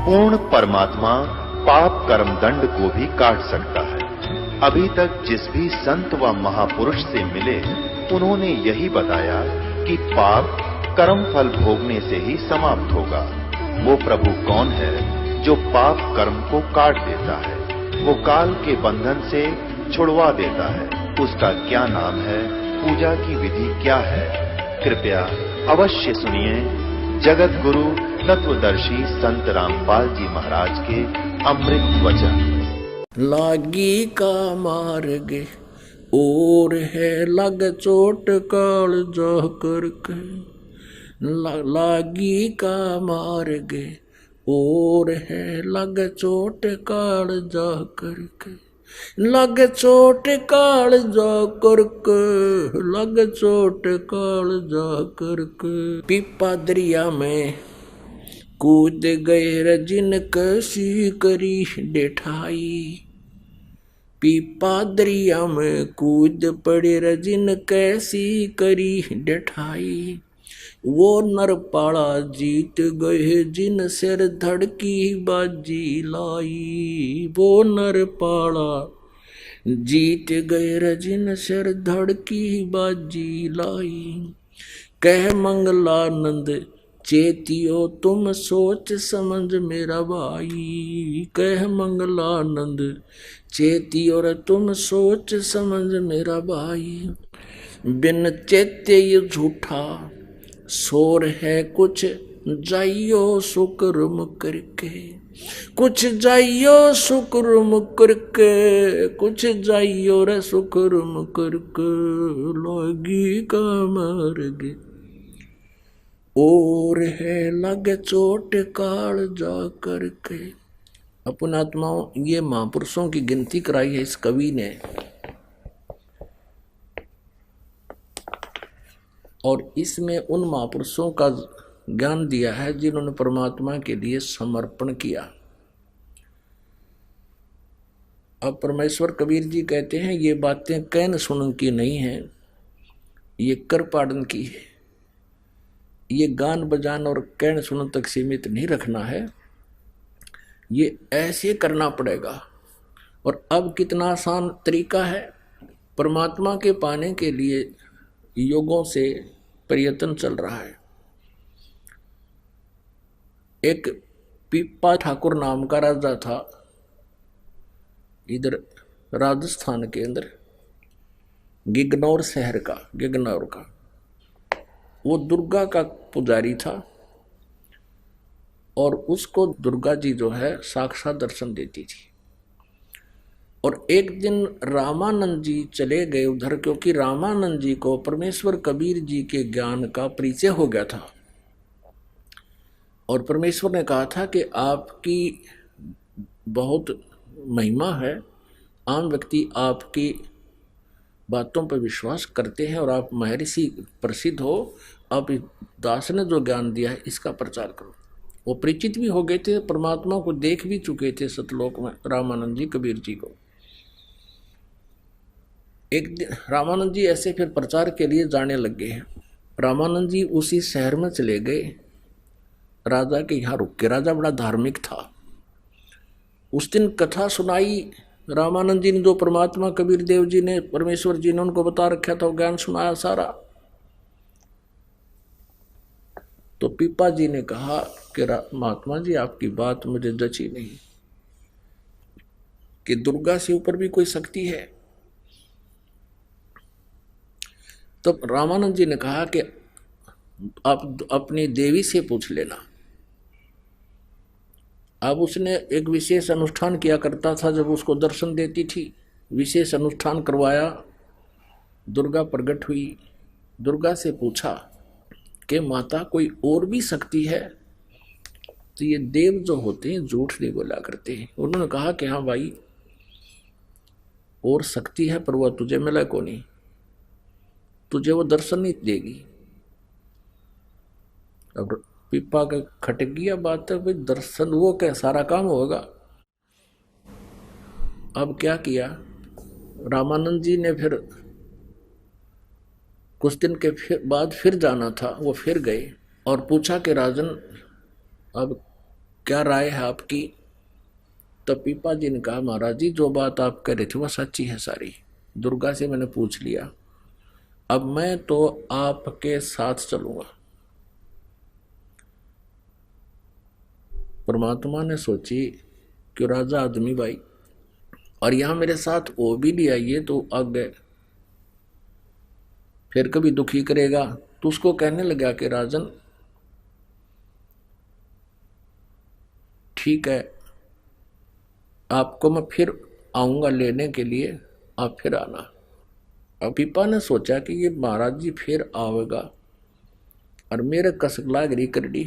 पूर्ण परमात्मा पाप कर्म दंड को भी काट सकता है। अभी तक जिस भी संत व महापुरुष से मिले, उन्होंने यही बताया कि पाप कर्म फल भोगने से ही समाप्त होगा। वो प्रभु कौन है जो पाप कर्म को काट देता है, वो काल के बंधन से छुड़वा देता है। उसका क्या नाम है, पूजा की विधि क्या है? कृपया अवश्य सुनिए जगत गुरु तत्वदर्शी संत रामपाल जी महाराज के अमृत वचन। लागी का मार्ग और है लग चोट काल जा करके, लागी का मार्ग और है लग चोट काल जा करके, लग चोट काल जा करके, लग चोट काल जा करके। पीपा दरिया में कूद गए रजिन कसी करी डेठाई, पीपा दरिया में कूद पड़े रजिन कैसी करी डेठाई। वो नरपाड़ा जीत गए जिन सिर धड़की बाजी लाई, वो नरपाड़ा जीत गए रजिन सिर धड़की बाजी लाई। कह मंगलानंद चेतियो तुम सोच समझ मेरा भाई, कह मंगलानंद चेतियो रे तुम सोच समझ मेरा भाई। बिन चेत्य ये झूठा शोर है कुछ जाइयो शुक्र करके, कुछ जाइयो शुक्र करके, कुछ जाइयो रे शुक्र करके। लागी का मार्ग और है लग चोट काल जा करके। अपन आत्माओं, ये महापुरुषों की गिनती कराई है इस कवि ने, और इसमें उन महापुरुषों का ज्ञान दिया है जिन्होंने परमात्मा के लिए समर्पण किया। अब परमेश्वर कबीर जी कहते हैं ये बातें कहन सुनन की नहीं है, ये कर पाड़न की है। ये गान बजान और कहन सुनन तक सीमित नहीं रखना है, ये ऐसे करना पड़ेगा। और अब कितना आसान तरीका है, परमात्मा के पाने के लिए युगों से प्रयत्न चल रहा है। एक पीपा ठाकुर नाम का राजा था इधर राजस्थान के अंदर, गिगनौर शहर का, गिगनौर का। वो दुर्गा का पुजारी था और उसको दुर्गा जी जो है साक्षात दर्शन देती थी। और एक दिन रामानंद जी चले गए उधर, क्योंकि रामानंद जी को परमेश्वर कबीर जी के ज्ञान का परिचय हो गया था। और परमेश्वर ने कहा था कि आपकी बहुत महिमा है, आम व्यक्ति आपकी बातों पर विश्वास करते हैं और आप महर्षि प्रसिद्ध हो, आप दास ने जो ज्ञान दिया है इसका प्रचार करो। वो परिचित भी हो गए थे, परमात्मा को देख भी चुके थे सतलोक में, रामानंद जी कबीर जी को। एक दिन रामानंद जी ऐसे फिर प्रचार के लिए जाने लग गए हैं। रामानंद जी उसी शहर में चले गए, राजा के यहाँ रुक के। राजा बड़ा धार्मिक था। उस दिन कथा सुनाई रामानंद जी ने, जो परमात्मा कबीर देव जी ने, परमेश्वर जी ने उनको बता रखा था, वो ज्ञान सुनाया सारा। तो पीपा जी ने कहा कि महात्मा जी आपकी बात मुझे जची नहीं, कि दुर्गा से ऊपर भी कोई शक्ति है। तब तो रामानंद जी ने कहा कि आप अपनी देवी से पूछ लेना। अब उसने एक विशेष अनुष्ठान किया करता था, जब उसको दर्शन देती थी विशेष अनुष्ठान करवाया। दुर्गा प्रकट हुई, दुर्गा से पूछा कि माता कोई और भी शक्ति है? तो ये देव जो होते हैं झूठ नहीं बोला करते हैं। उन्होंने कहा कि हाँ भाई और शक्ति है, पर वह तुझे मिला को नहीं, तुझे वो दर्शन नहीं देगी। अब पीपा का खटक गया बात है, भाई दर्शन वो क्या सारा काम होगा। अब क्या किया, रामानंद जी ने फिर कुछ दिन के बाद फिर जाना था, वो फिर गए और पूछा कि राजन अब क्या राय है आपकी? तो पीपा जी ने कहा, महाराज जी जो बात आप कह रहे थे वह सच्ची है सारी। दुर्गा से मैंने पूछ लिया, अब मैं तो आपके साथ चलूंगा। परमात्मा ने सोची कि राजा आदमी भाई, और यहां मेरे साथ वो भी नहीं आइए तो आगे फिर कभी दुखी करेगा। तो उसको कहने लगा कि राजन ठीक है, आपको मैं फिर आऊंगा लेने के लिए, आप फिर आना। अब पीपा ने सोचा कि ये महाराज जी फिर आवेगा और मेरे कसक लाग रही करड़ी।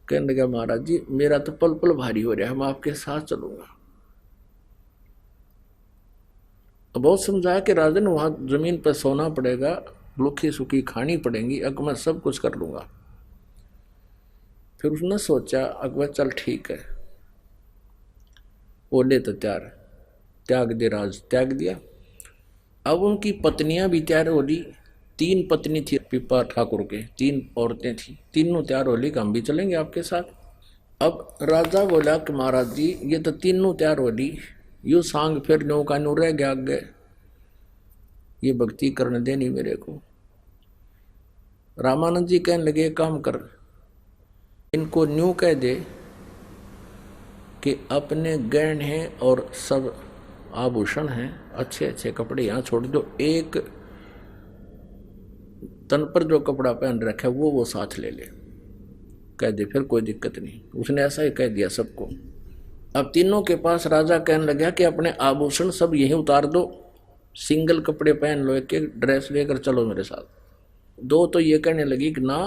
कहने लगा, महाराज जी मेरा तो पल पल भारी हो रहा है, मैं आपके साथ चलूंगा। बहुत समझाया कि राजन वहां जमीन पर सोना पड़ेगा, भूखी सूखी खानी पड़ेगी, अब मैं सब कुछ कर लूंगा। फिर उसने सोचा अकबर चल ठीक है, ओले तो त्याग दे, राज त्याग दिया। अब उनकी पत्नियां भी तैयार हो ली। 3 पत्नी थी पीपा ठाकुर के, 3 औरतें थी, तीनों तैयार हो ली कि हम भी चलेंगे आपके साथ। अब राजा बोला कि महाराज जी ये तो तीनों तैयार हो ली, यू सांग फिर नो का नो रह गया आगे, ये भक्ति करने देनी मेरे को। रामानंद जी कहने लगे काम कर, इनको न्यू कह दे कि अपने गहने हैं और सब आभूषण हैं, अच्छे अच्छे कपड़े यहाँ छोड़ दो, एक तन पर जो कपड़ा पहन रखा है वो साथ ले ले, कह दे, फिर कोई दिक्कत नहीं। उसने ऐसा ही कह दिया सबको। अब तीनों के पास राजा कहने लगा कि अपने आभूषण सब यहीं उतार दो, सिंगल कपड़े पहन लो, एक एक ड्रेस लेकर चलो मेरे साथ। 2 तो ये कहने लगी कि ना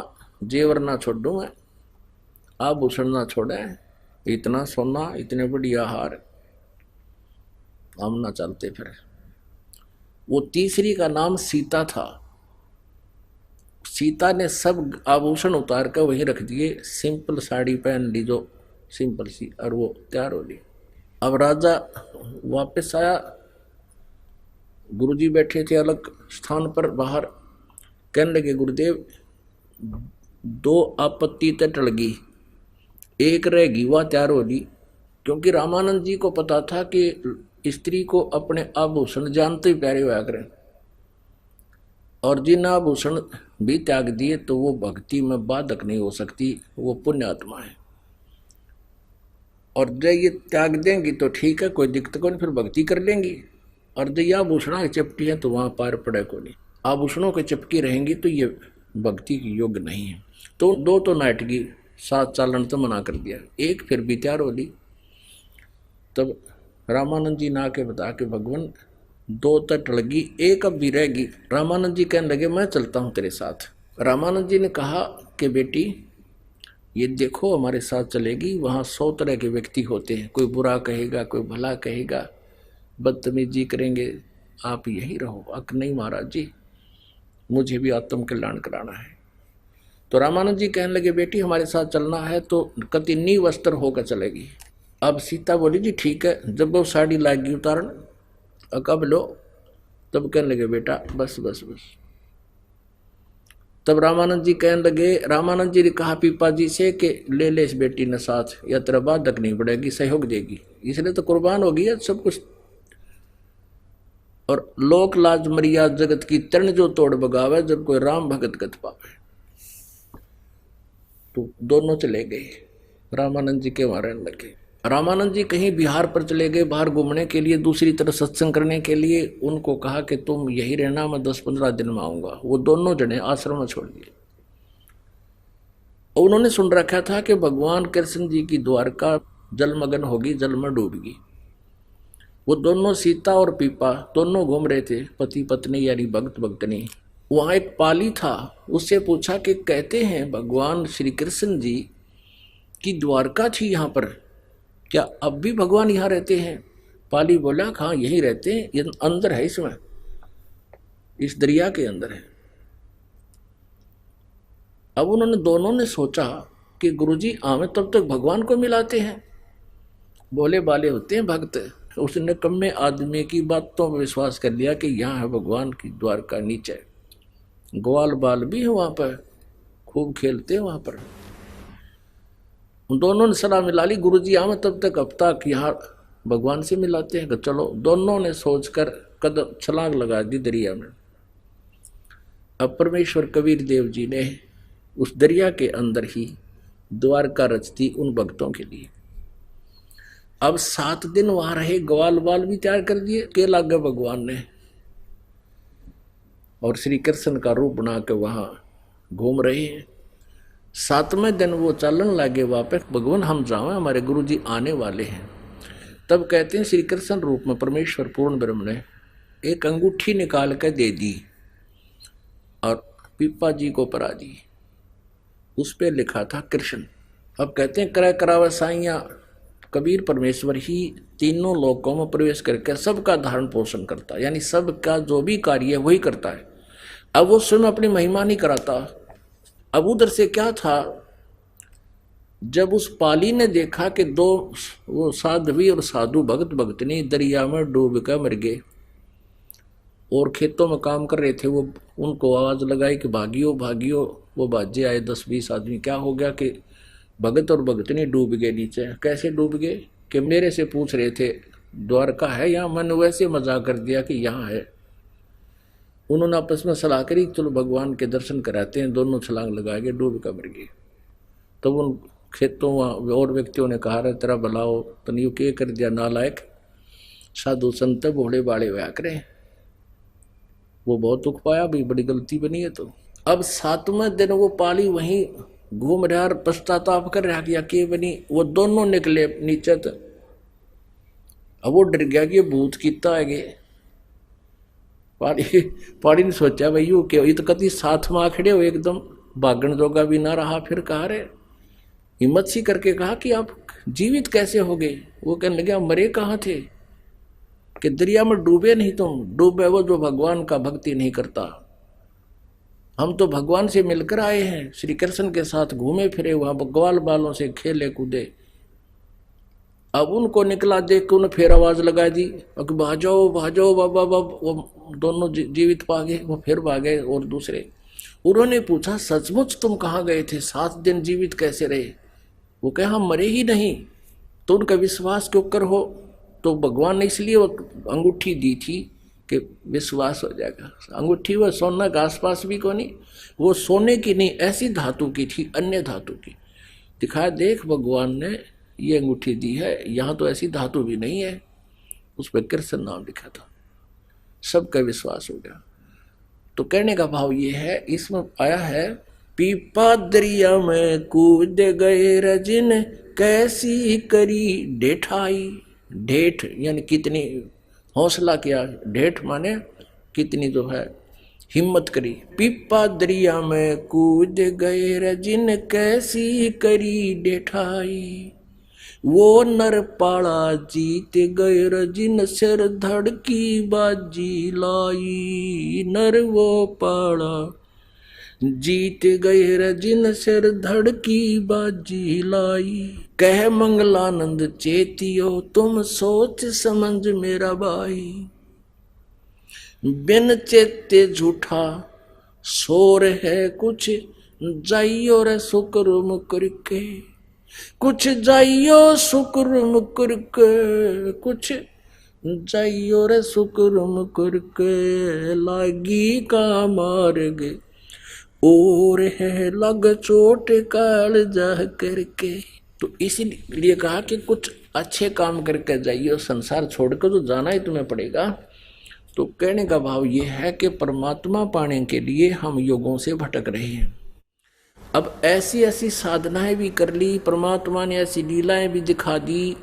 जेवर ना छोड़ दूं मैं, आभूषण ना छोड़े, इतना सोना इतने बढ़िया हार हम ना चलते। फिर वो तीसरी का नाम सीता था। सीता ने सब आभूषण उतार कर वहीं रख दिए, सिंपल साड़ी पहन ली जो सिंपल सी, और वो तैयार हो ली। अब राजा वापस आया, गुरुजी बैठे थे अलग स्थान पर बाहर। कहने लगे गुरुदेव 2 आपत्ति तो टल गई, एक रहेगी वह तैयार हो ली। क्योंकि रामानंद जी को पता था कि स्त्री को अपने आभूषण जानते ही प्यारे हुआ करें, और जिन आभूषण भी त्याग दिए तो वो भक्ति में बाधक नहीं हो सकती, वो पुण्य आत्मा है। और जब ये त्याग देंगी तो ठीक है, कोई दिक्कत को नहीं, फिर भक्ति कर लेंगी। और जब ये आभूषणों की चिपटी है तो वहां पार पड़े को नहीं, आभूषणों की चिपकी रहेंगी तो ये भक्ति की योग्य नहीं है। तो 2 तो नाटकी साथ चालन तो मना कर दिया, एक फिर भी तैयार हो ली। तब रामानंद जी ना के बता के भगवान 2 तो टल गई, एक अब भी रहेगी। रामानंद जी कहने लगे मैं चलता हूं तेरे साथ। रामानंद जी ने कहा कि बेटी ये देखो हमारे साथ चलेगी, वहां 100 तरह के व्यक्ति होते हैं, कोई बुरा कहेगा, कोई भला कहेगा, बदतमीजी करेंगे, आप यही रहो। अक नहीं महाराज जी, मुझे भी आत्म कल्याण कराना है। तो रामानंद जी कहने लगे बेटी हमारे साथ चलना है तो कति नींव वस्त्र होकर चलेगी। अब सीता बोली जी ठीक है। जब वो साड़ी लागी उतारन, कब लो, तब कहने लगे बेटा बस बस बस। तब रामानंद जी कहने लगे, रामानंद जी ने कहा पीपा जी से कि ले ले इस बेटी ने साथ, या तेरा बाधक नहीं पड़ेगी, सहयोग देगी, इसलिए तो कुर्बान होगी है सब कुछ। और लोक लाज मर्याद जगत की तरण जो तोड़ बगावे, जब कोई राम भगत गत पावे। तो दोनों चले गए, रामानंद जी के वहां रहने लगे। रामानंद जी कहीं बिहार पर चले गए बाहर घूमने के लिए, दूसरी तरफ सत्संग करने के लिए। उनको कहा कि तुम यही रहना, मैं 10-15 दिन में आऊंगा। वो दोनों जने आश्रम में छोड़ दिए। उन्होंने सुन रखा था कि भगवान कृष्ण जी की द्वारका जलमग्न होगी, जल में डूबेगी। वो दोनों सीता और पीपा दोनों घूम रहे थे, पति पत्नी यानी भक्त भक्तनी। वहां एक पाली था, उससे पूछा कि कहते हैं भगवान श्री कृष्ण जी की द्वारका थी यहाँ पर, क्या अब भी भगवान यहाँ रहते हैं? पाली बोला हाँ यहीं रहते हैं, ये अंदर है, इसमें इस दरिया के अंदर है। अब उन्होंने दोनों ने सोचा कि गुरुजी हमें तब तक भगवान को मिलाते हैं, बोले बाले होते हैं भक्त। उसने कम्मे आदमी की बातों में विश्वास कर लिया कि यहाँ है भगवान की द्वारका नीचे। ग्वाल बाल भी है वहां पर, खूब खेलते हैं वहां पर। उन दोनों ने सलाह मिला ली, गुरुजी हम तब तक अब तक यहाँ भगवान से मिलाते हैं कि चलो। दोनों ने सोचकर कदम छलांग लगा दी दरिया में। अब परमेश्वर कबीर देव जी ने उस दरिया के अंदर ही द्वारका रच दी उन भक्तों के लिए। अब 7 दिन वहां रहे, ग्वाल बाल भी तैयार कर दिए के लागे भगवान ने, और श्री कृष्ण का रूप बना के वहां घूम रहे हैं। 7वें दिन वो चलन लगे वापस, भगवान हम जाओ हमारे गुरु जी आने वाले हैं। तब कहते हैं श्री कृष्ण रूप में परमेश्वर पूर्ण ब्रह्म ने एक अंगूठी निकाल कर दे दी और पीपा जी को परा दी। उस पे लिखा था कृष्ण। अब कहते हैं क्रय करावा साइया कबीर परमेश्वर ही तीनों लोकों में प्रवेश करके सबका धारण पोषण करता है, यानी सबका जो भी कार्य है वही करता है। अब वो स्वयं अपनी महिमा नहीं कराता। अब उधर से क्या था, जब उस पाली ने देखा कि 2 वो साध्वी और साधु भगत भगतनी दरिया में डूब कर मर गए और खेतों में काम कर रहे थे, वो उनको आवाज लगाई कि भागियो भागियो। वो बाजे आए 10-20 आदमी। क्या हो गया कि भगत और भगतनी डूब गए नीचे। कैसे डूब गए कि मेरे से पूछ रहे थे द्वारका है यहाँ, मैंने वैसे मजाक कर दिया कि यहाँ है। उन्होंने आपस में सलाह करी चलो भगवान के दर्शन कराते हैं। दोनों छलांग लगा के डूब कर मर गए। तब उन खेतों और व्यक्तियों ने कहा रहे तेरा भलाओ तनियो के कर दिया नालायक, साधु संत भोले बाड़े व्या करें। वो बहुत दुख पाया, भी बड़ी गलती बनी है। तो अब 7वें दिन वो पाली वहीं घूम रहा और पश्चाताप कर रहा कि के बनी। वो दोनों निकले नीचे तो अब वो डर गया कि ये भूत कितना है गे। पाड़ी ने सोचा भाई यू क्या, ये तो कभी साथ में आखड़े हो एकदम भागण जोगा भी ना रहा। फिर कहा रे हिम्मत सी करके कहा कि आप जीवित कैसे हो गए। वो कहने लगे मरे कहाँ थे कि दरिया में डूबे नहीं तुम। डूबे वो जो भगवान का भक्ति नहीं करता। हम तो भगवान से मिलकर आए हैं, श्री कृष्ण के साथ घूमे फिरे, वहां ग्वाल बालों से खेले कूदे। अब उनको निकला देख के उन्हें फिर आवाज लगा दी कि भाजो भाजो बाबा बाबा। वो दोनों जीवित पा गए। वो फिर भागे और दूसरे। उन्होंने पूछा सचमुच तुम कहाँ गए थे, 7 दिन जीवित कैसे रहे। वो कहे हम मरे ही नहीं। तो उनका विश्वास के ऊपर हो तो भगवान ने इसलिए वो अंगूठी दी थी कि विश्वास हो जाएगा। अंगूठी वो सोना के आसपास भी को नहीं, वो सोने की नहीं ऐसी धातु की थी, अन्य धातु की। दिखाया देख भगवान ने ये अंगूठी दी है, यहाँ तो ऐसी धातु भी नहीं है। उस पर कृष्ण नाम लिखा था। सबका विश्वास हो गया। तो कहने का भाव ये है, इसमें आया है पीपा दरिया में कूद गए रजिन कैसी करी ढेठाई। ढेठ यानी कितनी हौसला किया, ढेठ माने कितनी जो है हिम्मत करी। पीपा दरिया में कूद गए रजिन कैसी करी ढेठाई। वो नर पाड़ा जीत गए रजिन सिर धड़की बाजी लाई। नर वो पाड़ा जीत गए रजिन सिर धड़की बाजी लाई। कह मंगलानंद चेतियो तुम सोच समझ मेरा भाई। बिन चेते झूठा शोर है कुछ जाइयो रे शुक्र मुकर के। कुछ जाइयो शुक्र मुकर के, कुछ जाइयो रे शुक्र मुकर के। लागी का मार्ग और है लग चोट काल जा करके। तो इसीलिए कहा कि कुछ अच्छे काम करके जाइए, संसार छोड़कर तो जाना ही तुम्हें पड़ेगा। तो कहने का भाव ये है कि परमात्मा पाने के लिए हम योगों से भटक रहे हैं। अब ऐसी ऐसी साधनाएं भी कर ली, परमात्मा ने ऐसी लीलाएं भी दिखा दी,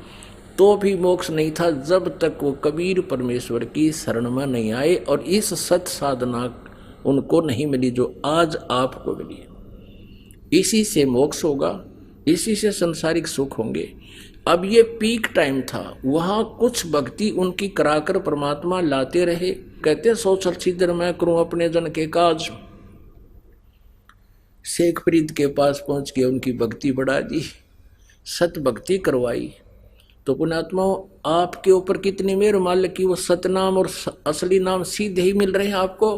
तो भी मोक्ष नहीं था जब तक वो कबीर परमेश्वर की शरण में नहीं आए और इस सत साधना उनको नहीं मिली जो आज आपको मिली। इसी से मोक्ष होगा, इसी से संसारिक सुख होंगे। अब ये पीक टाइम था, वहां कुछ भक्ति उनकी कराकर परमात्मा लाते रहे। कहते सोचल छिद्र मैं करूं अपने जन के काज। शेख फरीद के पास पहुंच के उनकी भक्ति बढ़ा दी, सत भक्ति करवाई। तो पुण्यात्मा आपके ऊपर कितनी मेहर मालिक की, वो सतनाम और असली नाम सीधे ही मिल रहे हैं आपको।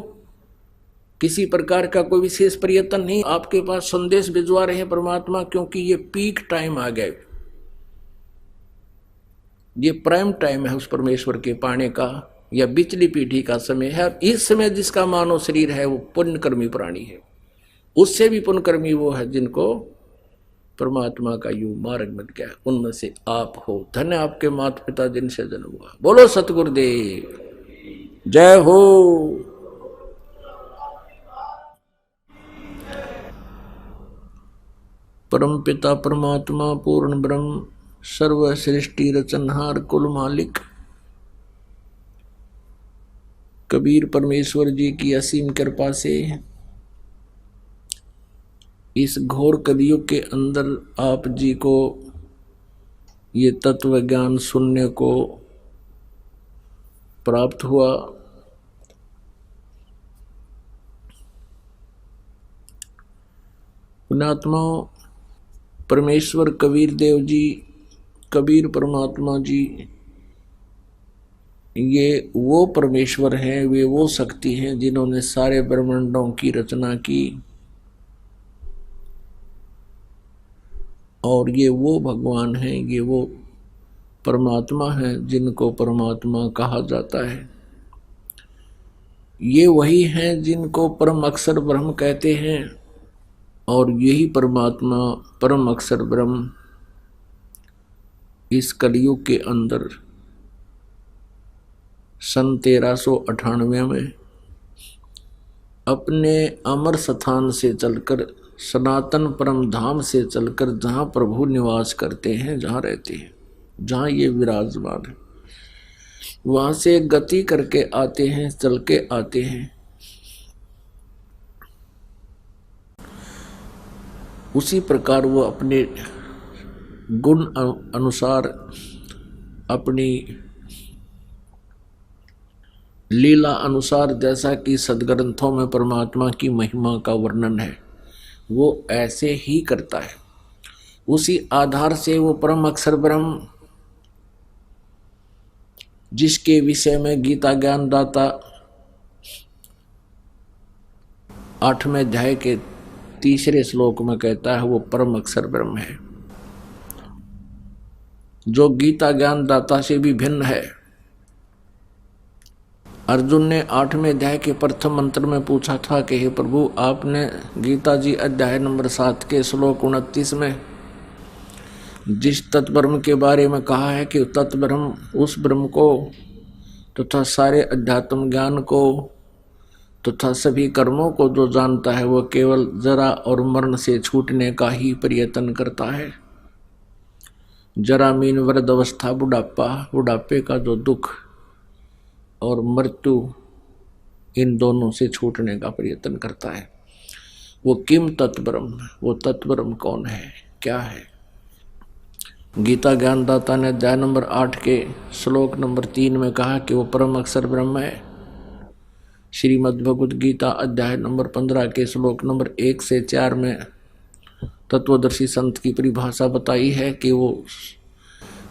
किसी प्रकार का कोई विशेष प्रयत्न नहीं, आपके पास संदेश भिजवा रहे हैं परमात्मा, क्योंकि ये पीक टाइम आ गए, ये प्राइम टाइम है उस परमेश्वर के पाने का, या बिचली पीढ़ी का समय है। इस समय जिसका मानव शरीर है वो पुण्यकर्मी प्राणी है, उससे भी पुण्यकर्मी वो है जिनको परमात्मा का यू मार्ग मिल गया, उनमें से आप हो। धन्य आपके माता पिता जिनसे जन्म हुआ। बोलो सतगुरुदेव, जय हो। परम पिता परमात्मा पूर्ण ब्रह्म सर्व सृष्टि रचनहार कुल मालिक कबीर परमेश्वर जी की असीम कृपा से इस घोर कलयुग के अंदर आप जी को ये तत्व ज्ञान सुनने को प्राप्त हुआ। पुण्यात्माओं, परमेश्वर कबीर देव जी, कबीर परमात्मा जी, ये वो परमेश्वर हैं, वे वो शक्ति हैं जिन्होंने सारे ब्रह्मांडों की रचना की, और ये वो भगवान हैं, ये वो परमात्मा हैं जिनको परमात्मा कहा जाता है। ये वही हैं जिनको परम अक्षर ब्रह्म कहते हैं, और यही परमात्मा परम अक्षर ब्रह्म इस कलयुग के अंदर सन 1398 में अपने अमर स्थान से चलकर, सनातन परम धाम से चलकर, जहाँ प्रभु निवास करते हैं, जहाँ रहते हैं, जहाँ ये विराजमान है, वहाँ से गति करके आते हैं, चल के आते हैं। उसी प्रकार वो अपने गुण अनुसार, अपनी लीला अनुसार, जैसा कि सदग्रंथों में परमात्मा की महिमा का वर्णन है, वो ऐसे ही करता है। उसी आधार से वो परम अक्षर ब्रह्म, जिसके विषय में गीता ज्ञान दाता 8वें अध्याय के 3 श्लोक में कहता है, वो परम अक्षर ब्रह्म है, जो गीता ज्ञान दाता से भी भिन्न है। अर्जुन ने 8वें अध्याय के प्रथम मंत्र में पूछा था कि हे प्रभु, आपने गीता जी अध्याय नंबर 7 के श्लोक 29 में जिस तत्ब्रह्म के बारे में कहा है कि तत्ब्रह्म, उस ब्रह्म को तथा सारे अध्यात्म ज्ञान को तथा सभी कर्मों को जो जानता है, वो केवल जरा और मरण से छूटने का ही प्रयत्न करता है। जरा मीन वृद्ध अवस्था, बुढ़ापा, बुढ़ापे का जो दुख, और मृत्यु, इन दोनों से छूटने का प्रयत्न करता है। वो किम तत्ब्रह्म, वो तत्ब्रह्म कौन है, क्या है? गीता ज्ञानदाता ने अध्याय नंबर 8 के श्लोक नंबर 3 में कहा कि वो परम अक्षर ब्रह्म है। श्रीमद् भगवद गीता अध्याय नंबर 15 के श्लोक नंबर 1 से 4 में तत्वदर्शी संत की परिभाषा बताई है कि वो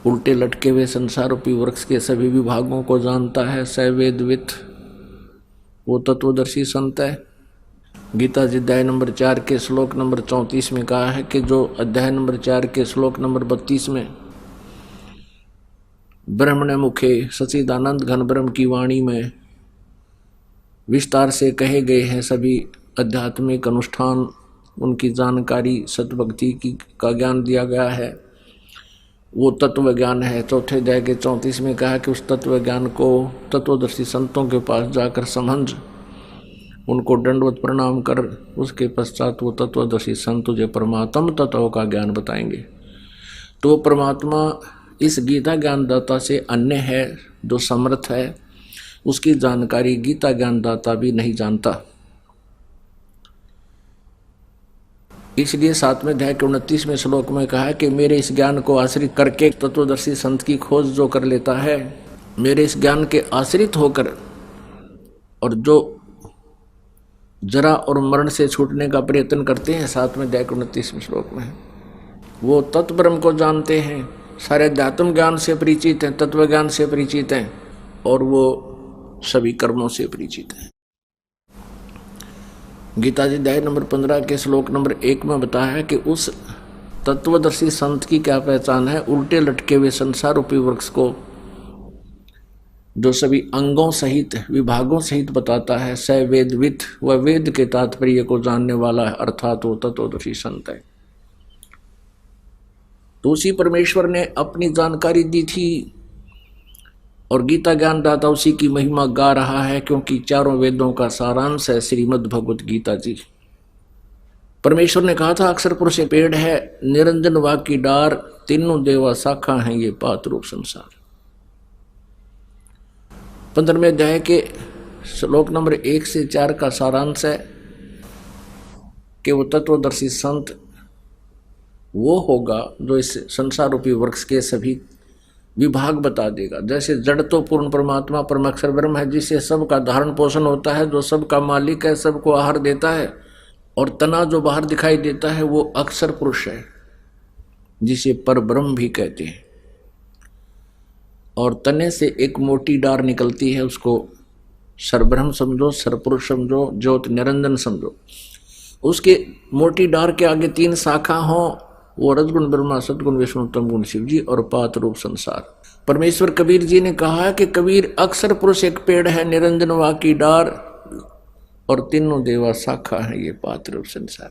उल्टे लटके हुए संसार रूपी वृक्ष के सभी विभागों को जानता है, सवेदवित, वो तत्वदर्शी संत है। गीता जी अध्याय नंबर 4 के श्लोक नंबर 34 में कहा है कि जो अध्याय नंबर 4 के श्लोक नंबर 32 में ब्रह्मण मुखे सच्चिदानंद घन ब्रह्म की वाणी में विस्तार से कहे गए हैं सभी आध्यात्मिक अनुष्ठान, उनकी जानकारी, सतभक्ति की का ज्ञान दिया गया है, वो तत्व ज्ञान है। चौथे अध्याय के 34 में कहा कि उस तत्व ज्ञान को तत्वदर्शी संतों के पास जाकर समझ, उनको दंडवत प्रणाम कर, उसके पश्चात वो तत्वदर्शी संत तुझे परमात्म तत्व का ज्ञान बताएंगे। तो परमात्मा इस गीता ज्ञानदाता से अन्य है, जो समर्थ है, उसकी जानकारी गीता ज्ञानदाता भी नहीं जानता। इसलिए 7वें अध्याय के 29वें श्लोक में कहा कि मेरे इस ज्ञान को आश्रित करके तत्वदर्शी संत की खोज जो कर लेता है, मेरे इस ज्ञान के आश्रित होकर, और जो जरा और मरण से छूटने का प्रयत्न करते हैं, 7वें अध्याय के 29वें श्लोक में, वो तत्ब्रह्म को जानते हैं, सारे अध्यात्म ज्ञान से परिचित हैं, तत्व ज्ञान से परिचित हैं, और वो सभी कर्मों से परिचित हैं। गीता जी अध्याय नंबर 15 के श्लोक नंबर 1 में बताया है कि उस तत्वदर्शी संत की क्या पहचान है। उल्टे लटके हुए संसार रूपी वृक्ष को जो सभी अंगों सहित विभागों सहित बताता है, स वेदविद, वह वेद के तात्पर्य को जानने वाला है, अर्थात वो तत्वदर्शी संत है। तो उसी परमेश्वर ने अपनी जानकारी दी थी और गीता ज्ञानदाता उसी की महिमा गा रहा है, क्योंकि चारों वेदों का सारांश है श्रीमद् भगवत गीता जी। परमेश्वर ने कहा था अक्षर पुरुष पेड़ है, निरंजन वाक की डार, तीनों देवा शाखा हैं, ये पात रूप संसार। 15वें अध्याय के श्लोक नंबर 1 से 4 का सारांश है कि वो तत्वदर्शी संत वो होगा जो इस संसार रूपी वृक्ष के सभी विभाग बता देगा। जैसे जड़ तो पूर्ण परमात्मा परम अक्षर ब्रह्म है, जिससे सबका धारण पोषण होता है, जो सबका मालिक है, सबको आहार देता है, और तना जो बाहर दिखाई देता है वो अक्षर पुरुष है, जिसे पर ब्रह्म भी कहते हैं। और तने से एक मोटी डार निकलती है, उसको सरब्रह्म समझो, सरपुरुष समझो, ज्योत निरंजन समझो। उसके मोटी डार के आगे 3 शाखा हो, वो रजगुण ब्रह्मा, सदगुण विष्णु, तमगुण शिव जी और पात रूप संसार। परमेश्वर कबीर जी ने कहा कि कबीर अक्षर पुरुष एक पेड़ है, निरंजन वा की डार, और तीनों देवा शाखा है, ये पात रूप संसार।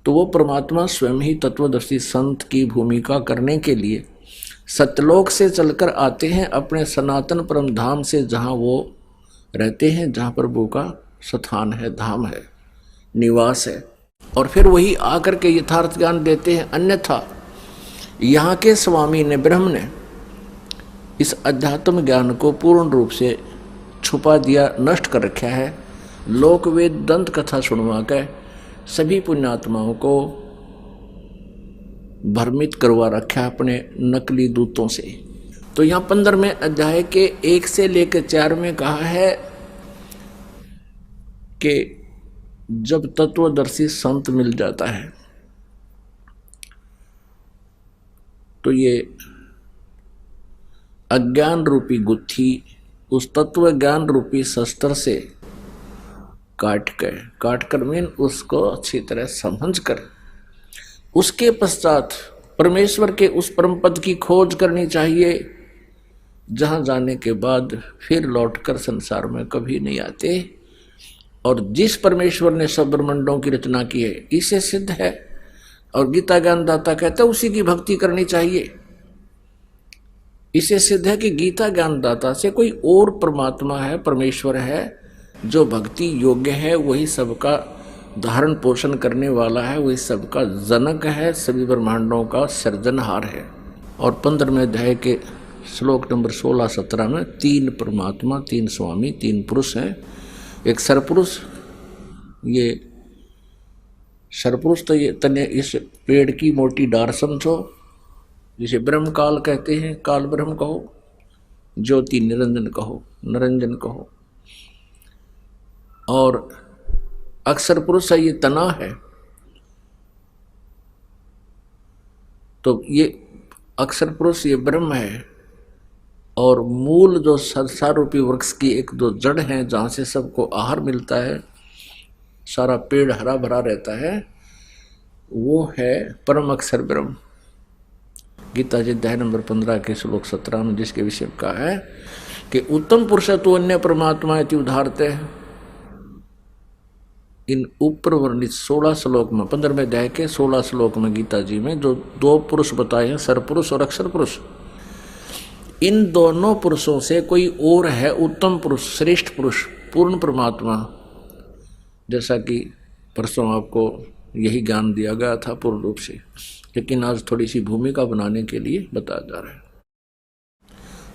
तो वो परमात्मा स्वयं ही तत्वदर्शी संत की भूमिका करने के लिए सतलोक से चलकर आते हैं, अपने सनातन परम धाम से, जहाँ वो रहते हैं, जहाँ प्रभु का स्थान है, धाम है, निवास है। और फिर वही आकर के यथार्थ ज्ञान देते हैं। अन्यथा यहाँ के स्वामी ने, ब्रह्म ने, इस अध्यात्म ज्ञान को पूर्ण रूप से छुपा दिया, नष्ट कर रखा है। लोक वेद दंत कथा सुनवा कर सभी पुण्यात्माओं को भ्रमित करवा रखा है अपने नकली दूतों से। तो यहाँ 15वें अध्याय के 1 से लेकर 4 में कहा है कि जब तत्वदर्शी संत मिल जाता है तो ये अज्ञान रूपी गुत्थी उस तत्व ज्ञान रूपी शस्त्र से काट कर मीन उसको अच्छी तरह समझ कर, उसके पश्चात परमेश्वर के उस परम पद की खोज करनी चाहिए, जहां जाने के बाद फिर लौटकर संसार में कभी नहीं आते। और जिस परमेश्वर ने सब ब्रह्मांडों की रचना की है, इसे सिद्ध है। और गीता ज्ञानदाता कहता है उसी की भक्ति करनी चाहिए। इसे सिद्ध है कि गीता ज्ञानदाता से कोई और परमात्मा है, परमेश्वर है, जो भक्ति योग्य है, वही सबका धारण पोषण करने वाला है, वही सबका जनक है, सभी ब्रह्मांडों का सृजनहार है। और 15वें अध्याय के श्लोक नंबर 16-17 में 3 परमात्मा, 3 स्वामी, 3 पुरुष हैं। एक सरपुरुष, ये सरपुरुष तो ये तने इस पेड़ की मोटी डार समझो, जिसे ब्रह्म काल कहते हैं, काल ब्रह्म कहो, ज्योति निरंजन कहो, निरंजन कहो। और अक्षर पुरुष ये तना है। तो ये अक्षर पुरुष ये ब्रह्म है, और मूल जो संसार रूपी वृक्ष की 1-2 जड़ हैं, जहाँ से सबको आहार मिलता है, सारा पेड़ हरा भरा रहता है, वो है परम अक्षर ब्रह्म। गीता जी अध्याय नंबर 15 के श्लोक 17 में जिसके विषय का है कि उत्तम पुरुष तो अन्य परमात्मा इति उदाहरते हैं। इन ऊपर वर्णित 16 श्लोक में, 15वें अध्याय के 16 श्लोक में गीता जी में जो 2 पुरुष बताए हैं, सरपुरुष और अक्षर पुरुष, इन दोनों पुरुषों से कोई और है उत्तम पुरुष, श्रेष्ठ पुरुष, पूर्ण परमात्मा। जैसा कि परसों आपको यही ज्ञान दिया गया था पूर्ण रूप से, लेकिन आज थोड़ी सी भूमिका बनाने के लिए बताया जा रहा है।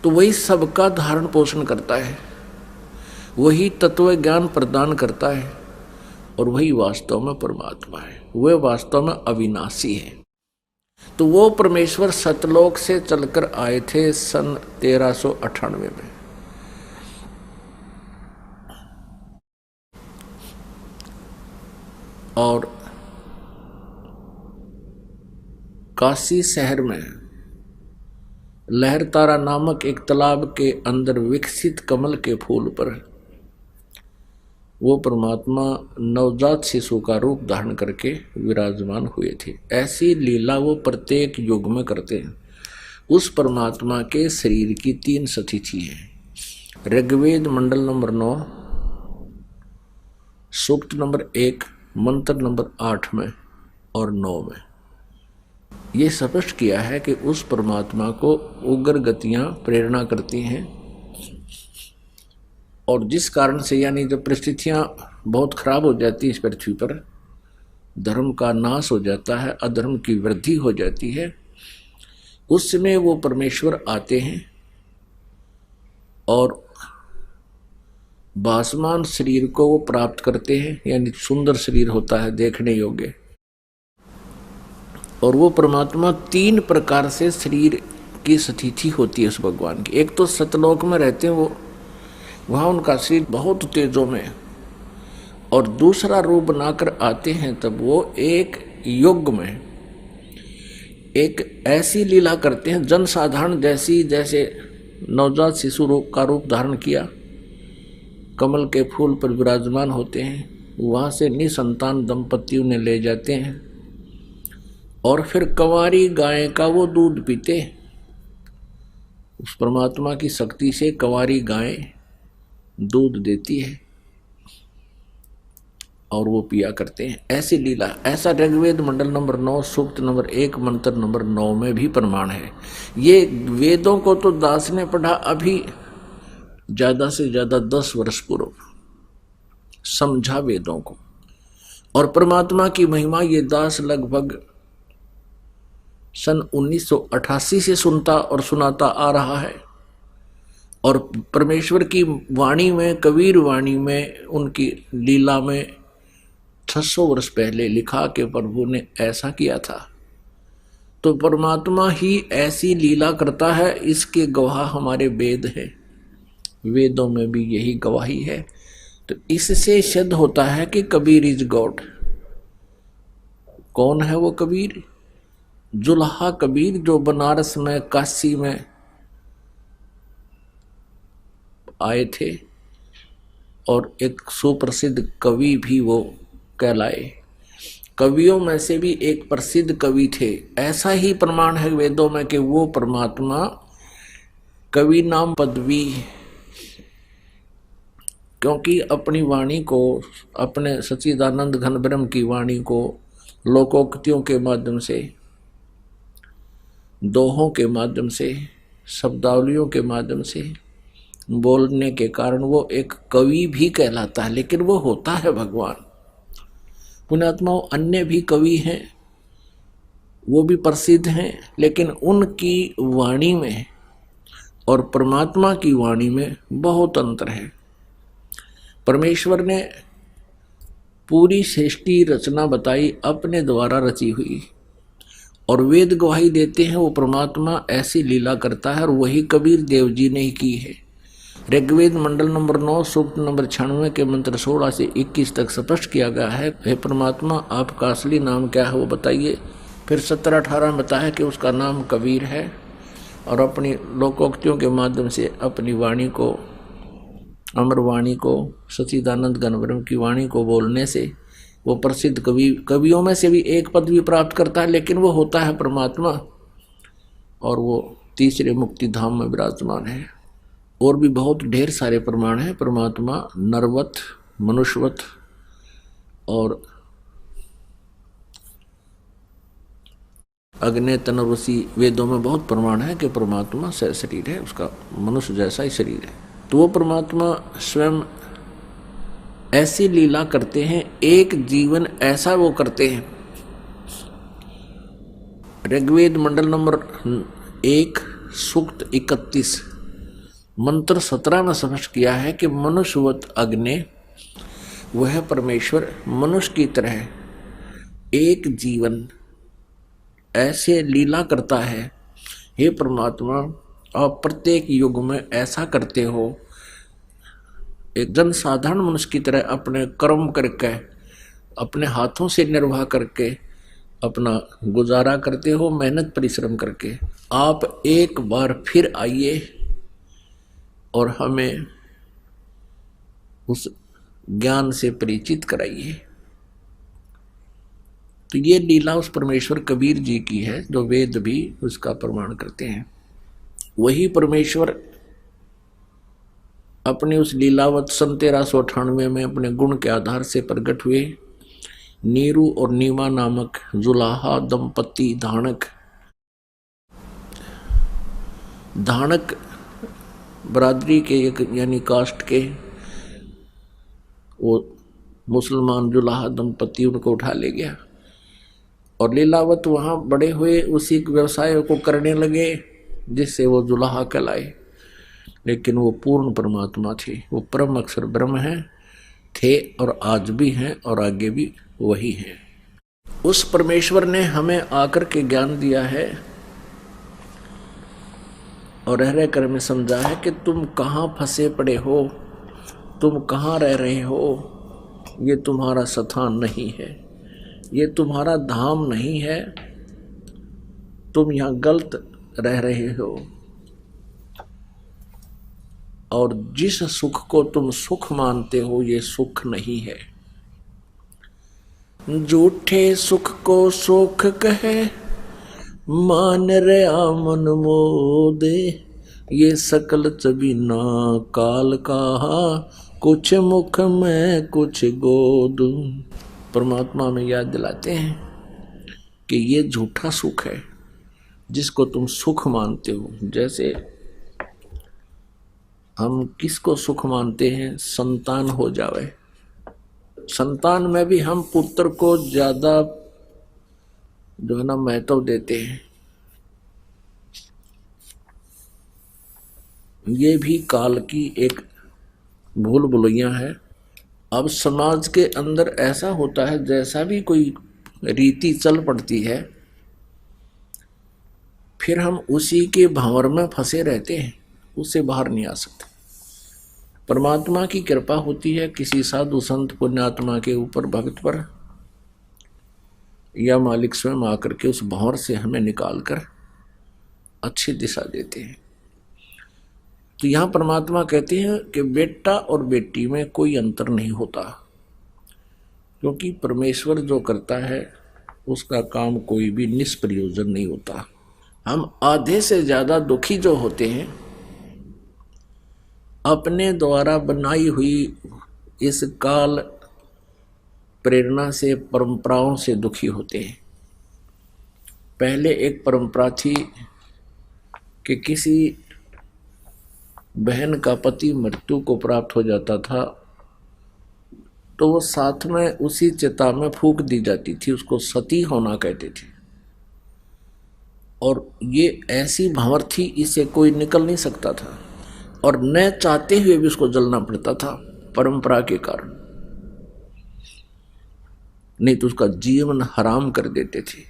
तो वही सबका धारण पोषण करता है, वही तत्व ज्ञान प्रदान करता है, और वही वास्तव में परमात्मा है, वह वास्तव में अविनाशी है। तो वो परमेश्वर सतलोक से चलकर आए थे सन 1398 में। और काशी शहर में लहरतारा नामक एक तालाब के अंदर विकसित कमल के फूल पर वो परमात्मा नवजात शिशु का रूप धारण करके विराजमान हुए थे। ऐसी लीला वो प्रत्येक युग में करते हैं। उस परमात्मा के शरीर की 3 स्थिति है। ऋग्वेद मंडल नंबर 9 सूक्त नंबर 1 मंत्र नंबर 8 में और 9 में ये स्पष्ट किया है कि उस परमात्मा को उग्र गतियां प्रेरणा करती हैं, और जिस कारण से यानी जब परिस्थितियां बहुत खराब हो जाती है इस पृथ्वी पर, धर्म का नाश हो जाता है, अधर्म की वृद्धि हो जाती है, उस समय वो परमेश्वर आते हैं और भासमान शरीर को वो प्राप्त करते हैं, यानी सुंदर शरीर होता है देखने योग्य। और वो परमात्मा 3 प्रकार से शरीर की स्थिति होती है उस भगवान की। एक तो सतलोक में रहते हैं वो, वहाँ उनका शरीर बहुत तेजों में, और दूसरा रूप बनाकर आते हैं तब वो एक युग में एक ऐसी लीला करते हैं जनसाधारण जैसी, जैसे नवजात शिशु रूप का रूप धारण किया, कमल के फूल पर विराजमान होते हैं, वहाँ से निसंतान दंपति उन्हें ले जाते हैं और फिर कंवारी गाय का वो दूध पीते। उस परमात्मा की शक्ति से कंवारी गाय दूध देती है और वो पिया करते हैं। ऐसी लीला, ऐसा ऋग्वेद मंडल नंबर 9 सूक्त नंबर 1 मंत्र नंबर 9 में भी प्रमाण है। ये वेदों को तो दास ने पढ़ा अभी ज्यादा से ज्यादा 10 वर्ष पूर्व, समझा वेदों को, और परमात्मा की महिमा ये दास लगभग सन 1988 से सुनता और सुनाता आ रहा है। और परमेश्वर की वाणी में, कबीर वाणी में, उनकी लीला में 600 वर्ष पहले लिखा कि प्रभु ने ऐसा किया था। तो परमात्मा ही ऐसी लीला करता है, इसके गवाह हमारे वेद हैं, वेदों में भी यही गवाही है। तो इससे सिद्ध होता है कि कबीर इज गॉड। कौन है वो कबीर? जुल्हा कबीर, जो बनारस में, काशी में आए थे और एक सुप्रसिद्ध कवि भी वो कहलाए। कवियों में से भी एक प्रसिद्ध कवि थे। ऐसा ही प्रमाण है वेदों में कि वो परमात्मा कवि नाम पदवी, क्योंकि अपनी वाणी को, अपने सच्चिदानंद घन ब्रह्म की वाणी को लोकोक्तियों के माध्यम से, दोहों के माध्यम से, शब्दावलियों के माध्यम से बोलने के कारण वो एक कवि भी कहलाता है। लेकिन वो होता है भगवान। पुण्यात्माओं, अन्य भी कवि हैं, वो भी प्रसिद्ध हैं, लेकिन उनकी वाणी में और परमात्मा की वाणी में बहुत अंतर है। परमेश्वर ने पूरी सृष्टि रचना बताई, अपने द्वारा रची हुई, और वेद गवाही देते हैं वो परमात्मा ऐसी लीला करता है, और वही कबीर देव जी ने ही की है। ऋग्वेद मंडल नंबर 9 सूक्त नंबर 96 के मंत्र 16 से 21 तक स्पष्ट किया गया है, हे परमात्मा आपका असली नाम क्या है वो बताइए। फिर 17-18 में बताया कि उसका नाम कबीर है, और अपनी लोकोक्तियों के माध्यम से अपनी वाणी को, अमर वाणी को, सच्चिदानंद घन ब्रह्म की वाणी को बोलने से वो प्रसिद्ध कवियों में से भी एक पदवी प्राप्त करता है। लेकिन वो होता है परमात्मा, और वो तीसरे मुक्ति धाम में विराजमान है। और भी बहुत ढेर सारे प्रमाण हैं। परमात्मा नरवत, मनुष्यवत और अग्नि तनवसी, वेदों में बहुत प्रमाण है कि परमात्मा शरीर है, उसका मनुष्य जैसा ही शरीर है। तो वो परमात्मा स्वयं ऐसी लीला करते हैं, एक जीवन ऐसा वो करते हैं। ऋग्वेद मंडल नंबर 1 सूक्त 31 मंत्र 17 में स्पष्ट किया है कि मनुष्यवत अग्नि, वह परमेश्वर मनुष्य की तरह एक जीवन ऐसे लीला करता है। हे परमात्मा, आप प्रत्येक युग में ऐसा करते हो, एक जनसाधारण मनुष्य की तरह अपने कर्म करके, अपने हाथों से निर्वाह करके अपना गुजारा करते हो, मेहनत परिश्रम करके। आप एक बार फिर आइए और हमें उस ज्ञान से परिचित कराइए। तो ये लीला उस परमेश्वर कबीर जी की है जो वेद भी उसका प्रमाण करते हैं। वही परमेश्वर अपनी उस लीलावत सन 1398 में अपने गुण के आधार से प्रकट हुए। नीरू और नीमा नामक जुलाहा दंपति धानक बरादरी के एक यानी कास्ट के वो मुसलमान जुलाहा दंपति उनको उठा ले गया और लीलावत वहाँ बड़े हुए, उसी व्यवसाय को करने लगे जिससे वो जुलाहा कहलाए। लेकिन वो पूर्ण परमात्मा थे, वो परम अक्षर ब्रह्म हैं, थे और आज भी हैं और आगे भी वही हैं। उस परमेश्वर ने हमें आकर के ज्ञान दिया है और रह कर में समझा है कि तुम कहाँ फंसे पड़े हो, तुम कहाँ रह रहे हो, ये तुम्हारा स्थान नहीं है, ये तुम्हारा धाम नहीं है, तुम यहाँ गलत रह रहे हो। और जिस सुख को तुम सुख मानते हो ये सुख नहीं है। झूठे सुख को सुख कहे मान रहा मन मोदे, ये सकल चबीना काल का कुछ मुख में कुछ गोद। परमात्मा में याद दिलाते हैं कि ये झूठा सुख है जिसको तुम सुख मानते हो। जैसे हम किसको सुख मानते हैं, संतान हो जावे, संतान में भी हम पुत्र को ज्यादा जो है ना महत्व देते हैं। ये भी काल की एक भूल भुलैया है। अब समाज के अंदर ऐसा होता है, जैसा भी कोई रीति चल पड़ती है फिर हम उसी के भंवर में फंसे रहते हैं, उससे बाहर नहीं आ सकते। परमात्मा की कृपा होती है किसी साधु संत पुण्यात्मा के ऊपर, भक्त पर, या मालिक स्वयं आकर के उस भंवर से हमें निकालकर अच्छी दिशा देते हैं। तो यहाँ परमात्मा कहते हैं कि बेटा और बेटी में कोई अंतर नहीं होता, क्योंकि परमेश्वर जो करता है उसका काम कोई भी निष्प्रयोजन नहीं होता। हम आधे से ज्यादा दुखी जो होते हैं अपने द्वारा बनाई हुई इस काल प्रेरणा से, परंपराओं से दुखी होते हैं। पहले एक परंपरा थी कि किसी बहन का पति मृत्यु को प्राप्त हो जाता था तो वो साथ में उसी चिता में फूंक दी जाती थी, उसको सती होना कहते थे। और ये ऐसी भंवर थी, इससे कोई निकल नहीं सकता था और न चाहते हुए भी उसको जलना पड़ता था परंपरा के कारण, नहीं तो उसका जीवन हराम कर देते थे।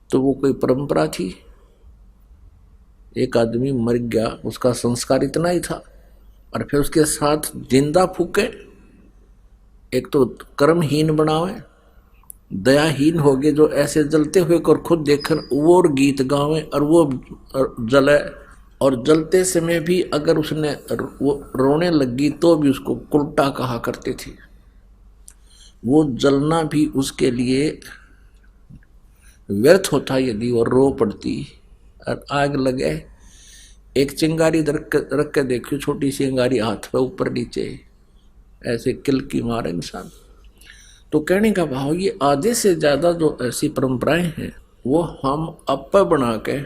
तो वो कोई परंपरा थी। एक आदमी मर गया, उसका संस्कार इतना ही था, और फिर उसके साथ जिंदा फूके, एक तो कर्महीन बनावे, दयाहीन हो गए जो ऐसे जलते हुए को खुद देखकर वो और गीत गावे और वो जले, और जलते समय भी अगर उसने वो रोने लगी तो भी उसको उल्टा कहा करते थे। वो जलना भी उसके लिए व्यर्थ होता यदि वो रो पड़ती। और आग लगे, एक चिंगारी रख के देखियो, छोटी सी चिंगारी हाथ पे ऊपर नीचे ऐसे किलकी मारे इंसान। तो कहने का भाव ये आधे से ज्यादा जो ऐसी परंपराएं हैं वो हम अप बना के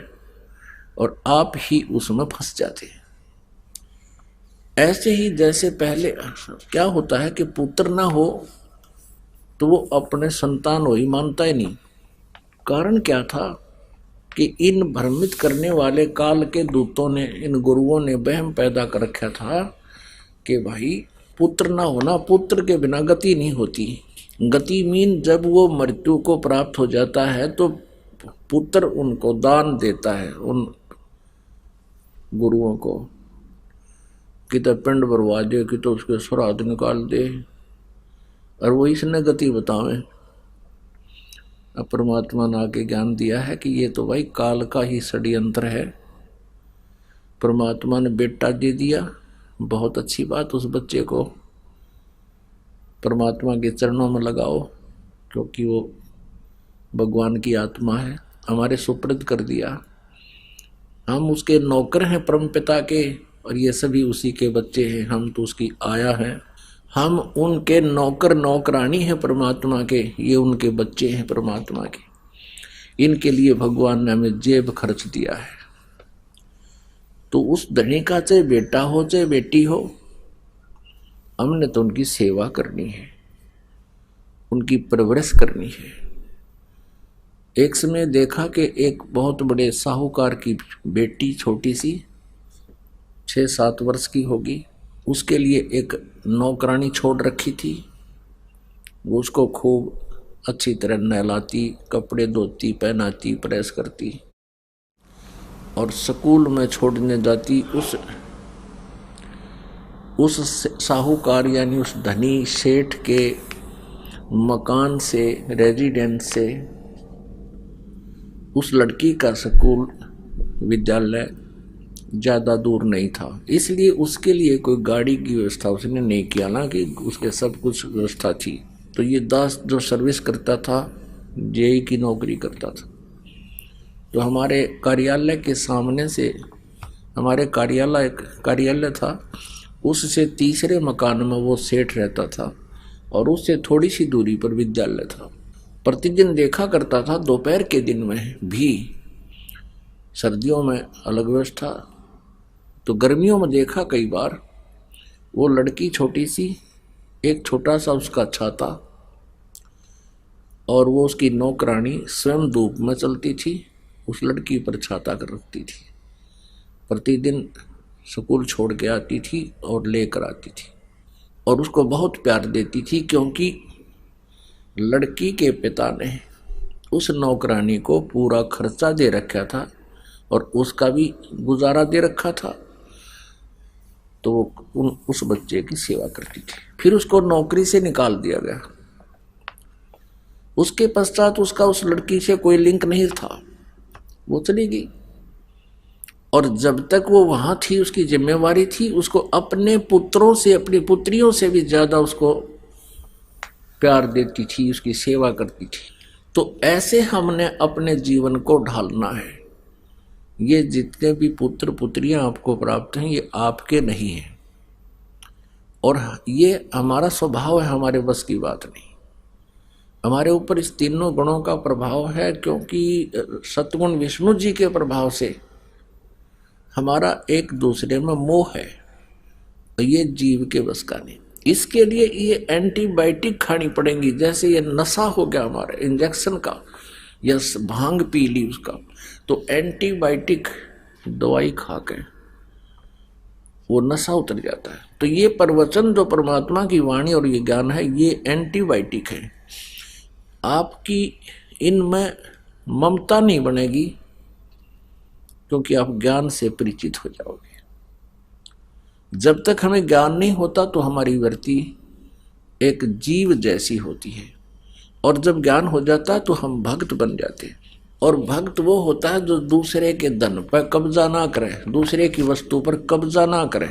और आप ही उसमें फंस जाते हैं। ऐसे ही जैसे पहले क्या होता है कि पुत्र ना हो तो वो अपने संतान हो ही मानता ही नहीं। कारण क्या था कि इन भ्रमित करने वाले काल के दूतों ने, इन गुरुओं ने वहम पैदा कर रखा था कि भाई पुत्र ना होना, पुत्र के बिना गति नहीं होती। गति मीन जब वो मृत्यु को प्राप्त हो जाता है तो पुत्र उनको दान देता है, उन गुरुओं को, कि तो पिंड भरवा दे, कि तो उसके श्राद्ध निकाल दे, और वो इसने गति बतावे। अब परमात्मा ने आके ज्ञान दिया है कि ये तो भाई काल का ही षड्यंत्र है। परमात्मा ने बेटा दे दिया बहुत अच्छी बात, उस बच्चे को परमात्मा के चरणों में लगाओ, क्योंकि वो भगवान की आत्मा है, हमारे सुपुर्द कर दिया। हम उसके नौकर हैं परम पिता के, और ये सभी उसी के बच्चे हैं, हम तो उसकी आया हैं। हम उनके नौकर नौकरानी हैं परमात्मा के, ये उनके बच्चे हैं परमात्मा के। इनके लिए भगवान ने हमें जेब खर्च दिया है। तो उस धनी का चाहे बेटा हो चाहे बेटी हो, हमने तो उनकी सेवा करनी है, उनकी परवरिश करनी है। एक समय देखा कि एक बहुत बड़े साहूकार की बेटी छोटी सी 6-7 वर्ष की होगी, उसके लिए एक नौकरानी छोड़ रखी थी। वो उसको खूब अच्छी तरह नहलाती, कपड़े धोती, पहनाती, प्रेस करती और स्कूल में छोड़ने जाती। उस साहूकार यानी उस धनी सेठ के मकान से, रेजिडेंस से उस लड़की का स्कूल विद्यालय ज़्यादा दूर नहीं था, इसलिए उसके लिए कोई गाड़ी की व्यवस्था उसने नहीं किया ना, कि उसके सब कुछ व्यवस्था थी। तो ये दास जो सर्विस करता था, जेई की नौकरी करता था, तो हमारे कार्यालय के सामने से, हमारे कार्यालय था, उससे तीसरे मकान में वो सेठ रहता था और उससे थोड़ी सी दूरी पर विद्यालय था। प्रतिदिन देखा करता था, दोपहर के दिन में भी, सर्दियों में अलग व्यवस्था, तो गर्मियों में देखा कई बार, वो लड़की छोटी सी, एक छोटा सा उसका छाता, और वो उसकी नौकरानी स्वयं धूप में चलती थी, उस लड़की पर छाता कर रखती थी। प्रतिदिन स्कूल छोड़ के आती थी और लेकर आती थी, और उसको बहुत प्यार देती थी, क्योंकि लड़की के पिता ने उस नौकरानी को पूरा खर्चा दे रखा था और उसका भी गुजारा दे रखा था। तो वो उस बच्चे की सेवा करती थी। फिर उसको नौकरी से निकाल दिया गया। उसके पश्चात उसका उस लड़की से कोई लिंक नहीं था, वो चली गई। और जब तक वो वहां थी, उसकी जिम्मेवारी थी उसको अपने पुत्रों से, अपनी पुत्रियों से भी ज्यादा उसको प्यार देती थी, उसकी सेवा करती थी। तो ऐसे हमने अपने जीवन को ढालना है। ये जितने भी पुत्र पुत्रियां आपको प्राप्त हैं, ये आपके नहीं हैं, और ये हमारा स्वभाव है, हमारे बस की बात नहीं। हमारे ऊपर इस तीनों गुणों का प्रभाव है, क्योंकि सतगुण विष्णु जी के प्रभाव से हमारा एक दूसरे में मोह है, ये जीव के बस का नहीं। इसके लिए ये एंटीबायोटिक खानी पड़ेंगी। जैसे ये नशा हो गया हमारे इंजेक्शन का, या भांग पी ली उसका, तो एंटीबायोटिक दवाई खा के वो नशा उतर जाता है। तो ये प्रवचन जो परमात्मा की वाणी और ये ज्ञान है, ये एंटीबायोटिक है। आपकी इनमें ममता नहीं बनेगी, क्योंकि आप ज्ञान से परिचित हो जाओगे। जब तक हमें ज्ञान नहीं होता तो हमारी वृत्ति एक जीव जैसी होती है, और जब ज्ञान हो जाता है तो हम भक्त बन जाते हैं। और भक्त वो होता है जो दूसरे के धन पर कब्जा ना करे, दूसरे की वस्तु पर कब्जा ना करे।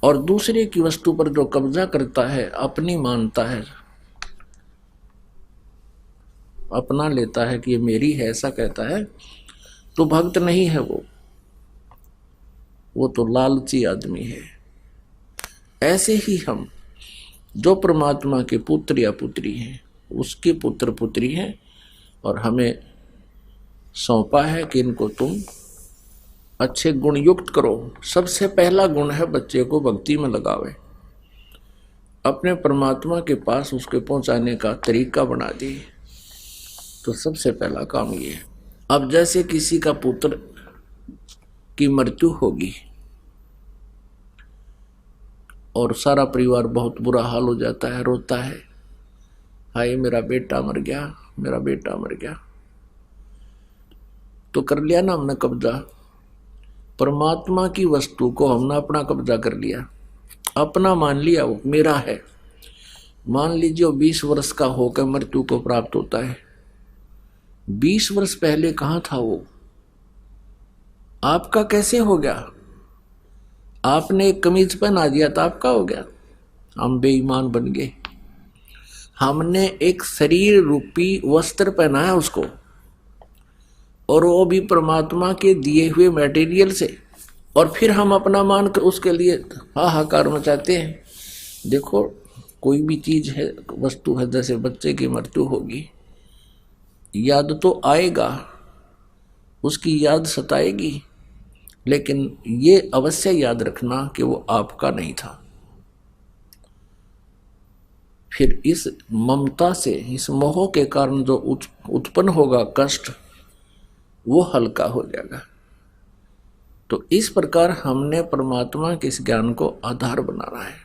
और दूसरे की वस्तु पर जो कब्जा करता है, अपनी मानता है, अपना लेता है कि ये मेरी है, ऐसा कहता है, तो भक्त नहीं है वो तो लालची आदमी है। ऐसे ही हम जो परमात्मा के पुत्र या पुत्री हैं, उसके पुत्र पुत्री हैं, और हमें सौंपा है कि इनको तुम अच्छे गुण युक्त करो। सबसे पहला गुण है बच्चे को भक्ति में लगावे, अपने परमात्मा के पास उसके पहुंचाने का तरीका बना दे। तो सबसे पहला काम ये है। अब जैसे किसी का पुत्र की मृत्यु होगी और सारा परिवार बहुत बुरा हाल हो जाता है, रोता है, हाय मेरा बेटा मर गया, मेरा बेटा मर गया। तो कर लिया ना हमने कब्जा, परमात्मा की वस्तु को हमने अपना कब्जा कर लिया, अपना मान लिया, वो मेरा है। मान लीजिए 20 वर्ष का होकर मृत्यु को प्राप्त होता है, 20 वर्ष पहले कहाँ था वो? आपका कैसे हो गया? आपने एक कमीज पहना दिया तो आपका हो गया, हम बेईमान बन गए। हमने एक शरीर रूपी वस्त्र पहनाया उसको, और वो भी परमात्मा के दिए हुए मटेरियल से, और फिर हम अपना मान कर उसके लिए हाहाकार मचाते हैं। देखो कोई भी चीज है, वस्तु है, जैसे बच्चे की मृत्यु होगी, याद तो आएगा, उसकी याद सताएगी, लेकिन ये अवश्य याद रखना कि वो आपका नहीं था। फिर इस ममता से, इस मोह के कारण जो उत्पन्न होगा कष्ट, वो हल्का हो जाएगा। तो इस प्रकार हमने परमात्मा के इस ज्ञान को आधार बनाना है।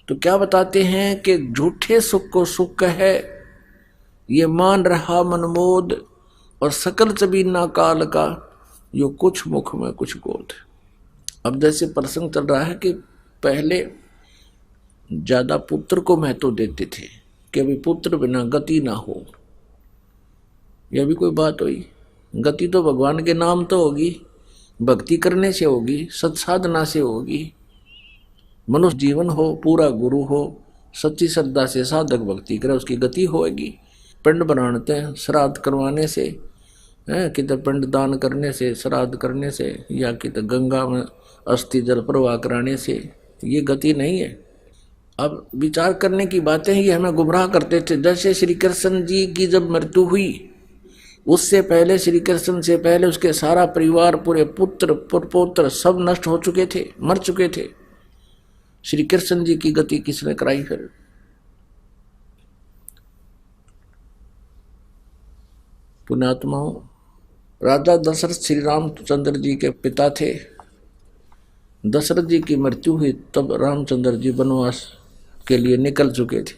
तो क्या बताते हैं कि झूठे सुख को सुख है, ये मान रहा मनमोद, और सकल चबीना काल का, यो कुछ मुख में कुछ गोद। अब जैसे प्रसंग चल रहा है कि पहले ज्यादा पुत्र को महत्व देते थे कि अभी पुत्र बिना गति ना हो। यह भी कोई बात हुई? गति तो भगवान के नाम तो होगी, भक्ति करने से होगी, सत्साधना से होगी। मनुष्य जीवन हो, पूरा गुरु हो, सच्ची श्रद्धा से साधक भक्ति करे, उसकी गति होगी। पिंड बनाते हैं श्राद्ध करवाने से, किधर पिंड दान करने से, श्राद्ध करने से, या किधर गंगा में अस्थि जल प्रवाह कराने से, ये गति नहीं है। अब विचार करने की बातें ही हमें गुमराह करते थे। जैसे श्री कृष्ण जी की जब मृत्यु हुई, उससे पहले, श्री कृष्ण से पहले उसके सारा परिवार, पूरे पुत्र पुत्र सब नष्ट हो चुके थे, मर चुके थे। श्री कृष्ण जी की गति किसने कराई? फिर पुण्यात्माओं, राजा दशरथ श्री रामचंद्र जी के पिता थे। दशरथ जी की मृत्यु हुई तब रामचंद्र जी वनवास के लिए निकल चुके थे।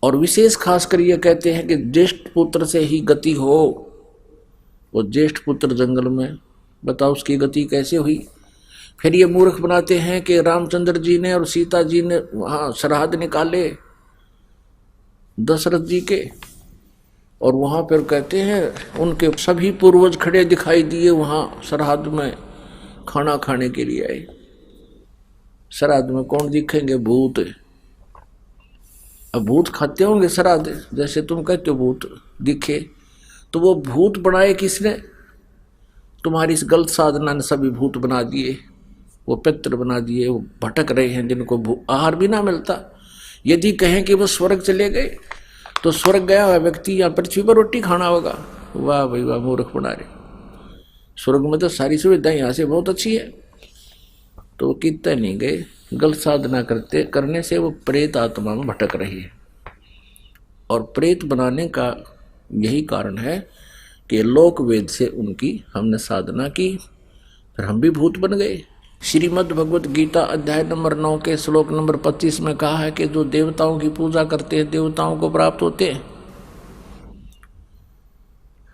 और विशेष खासकर ये कहते हैं कि ज्येष्ठ पुत्र से ही गति हो। वो ज्येष्ठ पुत्र जंगल में, बताओ उसकी गति कैसे हुई? फिर ये मूर्ख बनाते हैं कि रामचंद्र जी ने और सीता जी ने वहां श्राद्ध निकाले दशरथ जी के, और वहां पर कहते हैं उनके सभी पूर्वज खड़े दिखाई दिए, वहां श्राद्ध में खाना खाने के लिए आए। श्राद्ध में कौन दिखेंगे? भूत। अब भूत खाते होंगे श्राद्ध, जैसे तुम कहते हो भूत दिखे, तो वो भूत बनाए किसने? तुम्हारी इस गलत साधना ने सभी भूत बना दिए, वो पितर बना दिए, वो भटक रहे हैं जिनको आहार भी ना मिलता। यदि कहें कि वो स्वर्ग चले गए, तो स्वर्ग गया हुआ व्यक्ति या पृथ्वी पर रोटी खाना होगा। वाह भाई वाह, मूर्ख बना रहे। स्वर्ग में तो सारी सुविधाएं यहाँ से बहुत अच्छी है, तो वो कितने नहीं गए। गलत साधना करने से वो प्रेत आत्मा में भटक रही है। और प्रेत बनाने का यही कारण है कि लोक वेद से उनकी हमने साधना की, फिर हम भी भूत बन गए। श्रीमद् भगवत गीता अध्याय नंबर 9 के श्लोक नंबर 25 में कहा है कि जो देवताओं की पूजा करते हैं देवताओं को प्राप्त होते हैं,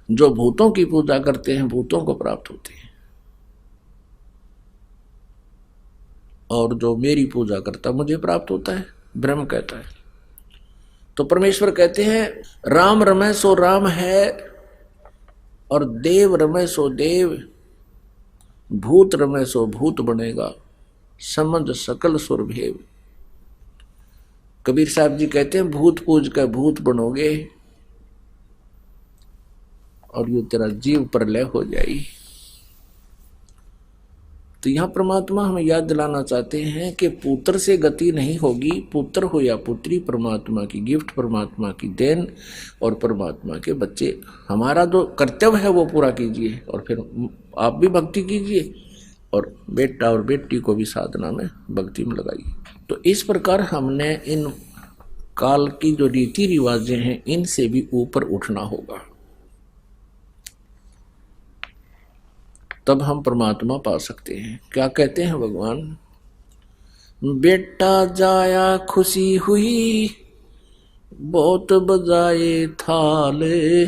जो भूतों की पूजा करते हैं भूतों को प्राप्त होते हैं, और जो मेरी पूजा करता मुझे प्राप्त होता है, ब्रह्म कहता है। तो परमेश्वर कहते हैं राम रमै सो राम है, और देव रमै सो देव, भूत रमै सो भूत बनेगा, समझ सकल सुर भेव। कबीर साहब जी कहते हैं भूत पूज कर भूत बनोगे, और ये तेरा जीव प्रलय हो जाएगी। तो यहां परमात्मा हमें याद दिलाना चाहते हैं कि पुत्र से गति नहीं होगी। पुत्र हो या पुत्री परमात्मा की गिफ्ट, परमात्मा की देन, और परमात्मा के बच्चे। हमारा जो कर्तव्य है वो पूरा कीजिए, और फिर आप भी भक्ति कीजिए, और बेटा और बेटी को भी साधना में भक्ति में लगाइए। तो इस प्रकार हमने इन काल की जो रीति रिवाजें हैं इनसे भी ऊपर उठना होगा, तब हम परमात्मा पा सकते हैं। क्या कहते हैं भगवान? बेटा जाया खुशी हुई, बहुत बजाए थाले,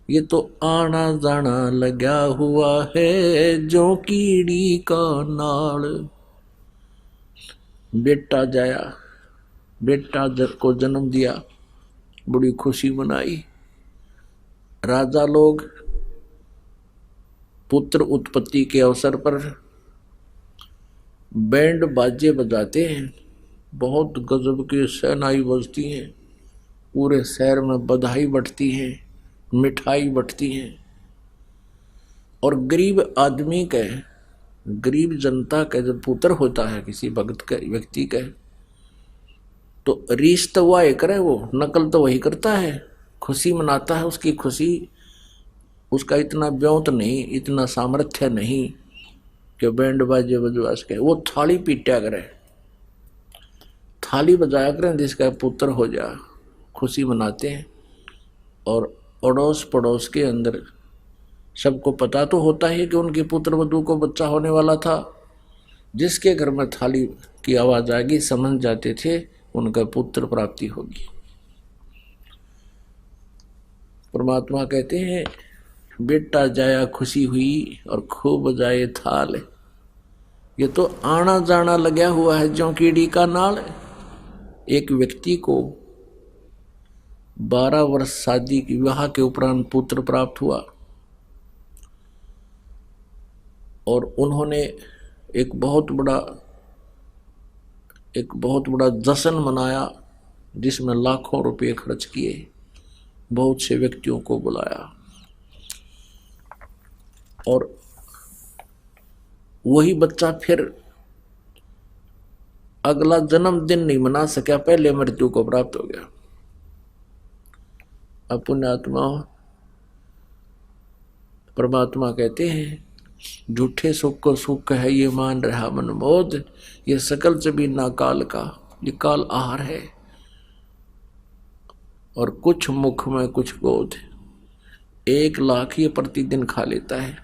ये तो आना जाना लगा हुआ है जो कीड़ी का नाल। बेटा जाया, बेटा को जन्म दिया, बड़ी खुशी मनाई। राजा लोग पुत्र उत्पत्ति के अवसर पर बैंड बाजे बजाते हैं, बहुत गजब की शहनाई बजती हैं, पूरे शहर में बधाई बंटती है, मिठाई बंटती है। और गरीब आदमी का, गरीब जनता का जब पुत्र होता है किसी भक्त का, व्यक्ति का, तो रीस तो वह करे, वो नकल तो वही करता है, खुशी मनाता है। उसकी खुशी, उसका इतना ब्योंत नहीं, इतना सामर्थ्य नहीं कि बैंड बाजे बजवा सके। वो थाली पीटा करे, थाली बजाया करें जिसका पुत्र हो जा, खुशी मनाते हैं। और अड़ोस पड़ोस के अंदर सबको पता तो होता है कि उनके पुत्र वधू को बच्चा होने वाला था। जिसके घर में थाली की आवाज आएगी समझ जाते थे उनका पुत्र प्राप्ति होगी। परमात्मा कहते हैं बेटा जाया खुशी हुई और खूब बजाए थाल। ये तो आना जाना लगा हुआ है ज्यों कीड़ी का नाल। एक व्यक्ति को 12 वर्ष शादी की विवाह के उपरांत पुत्र प्राप्त हुआ और उन्होंने एक बहुत बड़ा जश्न मनाया जिसमें लाखों रुपए खर्च किए, बहुत से व्यक्तियों को बुलाया। और वही बच्चा फिर अगला जन्मदिन नहीं मना सका, पहले मृत्यु को प्राप्त हो गया। अब पुण्यात्मा परमात्मा कहते हैं झूठे सुख को सुख है ये मान रहा मन मोद। ये सकल जबीना काल का, ये काल आहार है। और कुछ मुख में कुछ गोद, 1 लाख ये प्रतिदिन खा लेता है।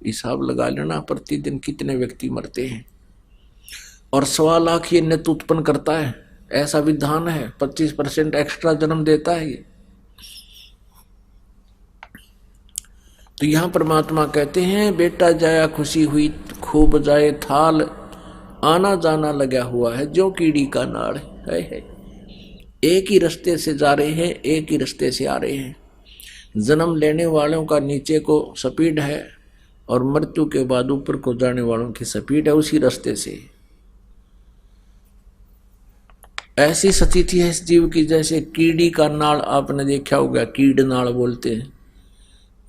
हिसाब लगा लेना प्रतिदिन कितने व्यक्ति मरते हैं। और 1.25 लाख ये नित्य उत्पन्न करता है, ऐसा विधान है। 25% एक्स्ट्रा जन्म देता है ये। तो यहां परमात्मा कहते हैं बेटा जाया खुशी हुई खूब जाए थाल, आना जाना लगा हुआ है जो कीड़ी का नाड़ है। एक ही रास्ते से जा रहे हैं, एक ही रास्ते से आ रहे हैं। जन्म लेने वालों का नीचे को स्पीड है और मृत्यु के बाद ऊपर को जाने वालों की स्पीड है उसी रास्ते से। ऐसी स्थिति है इस जीव की जैसे कीड़ी का नाड़। आपने देखा होगा, कीड़ नाड़ बोलते हैं।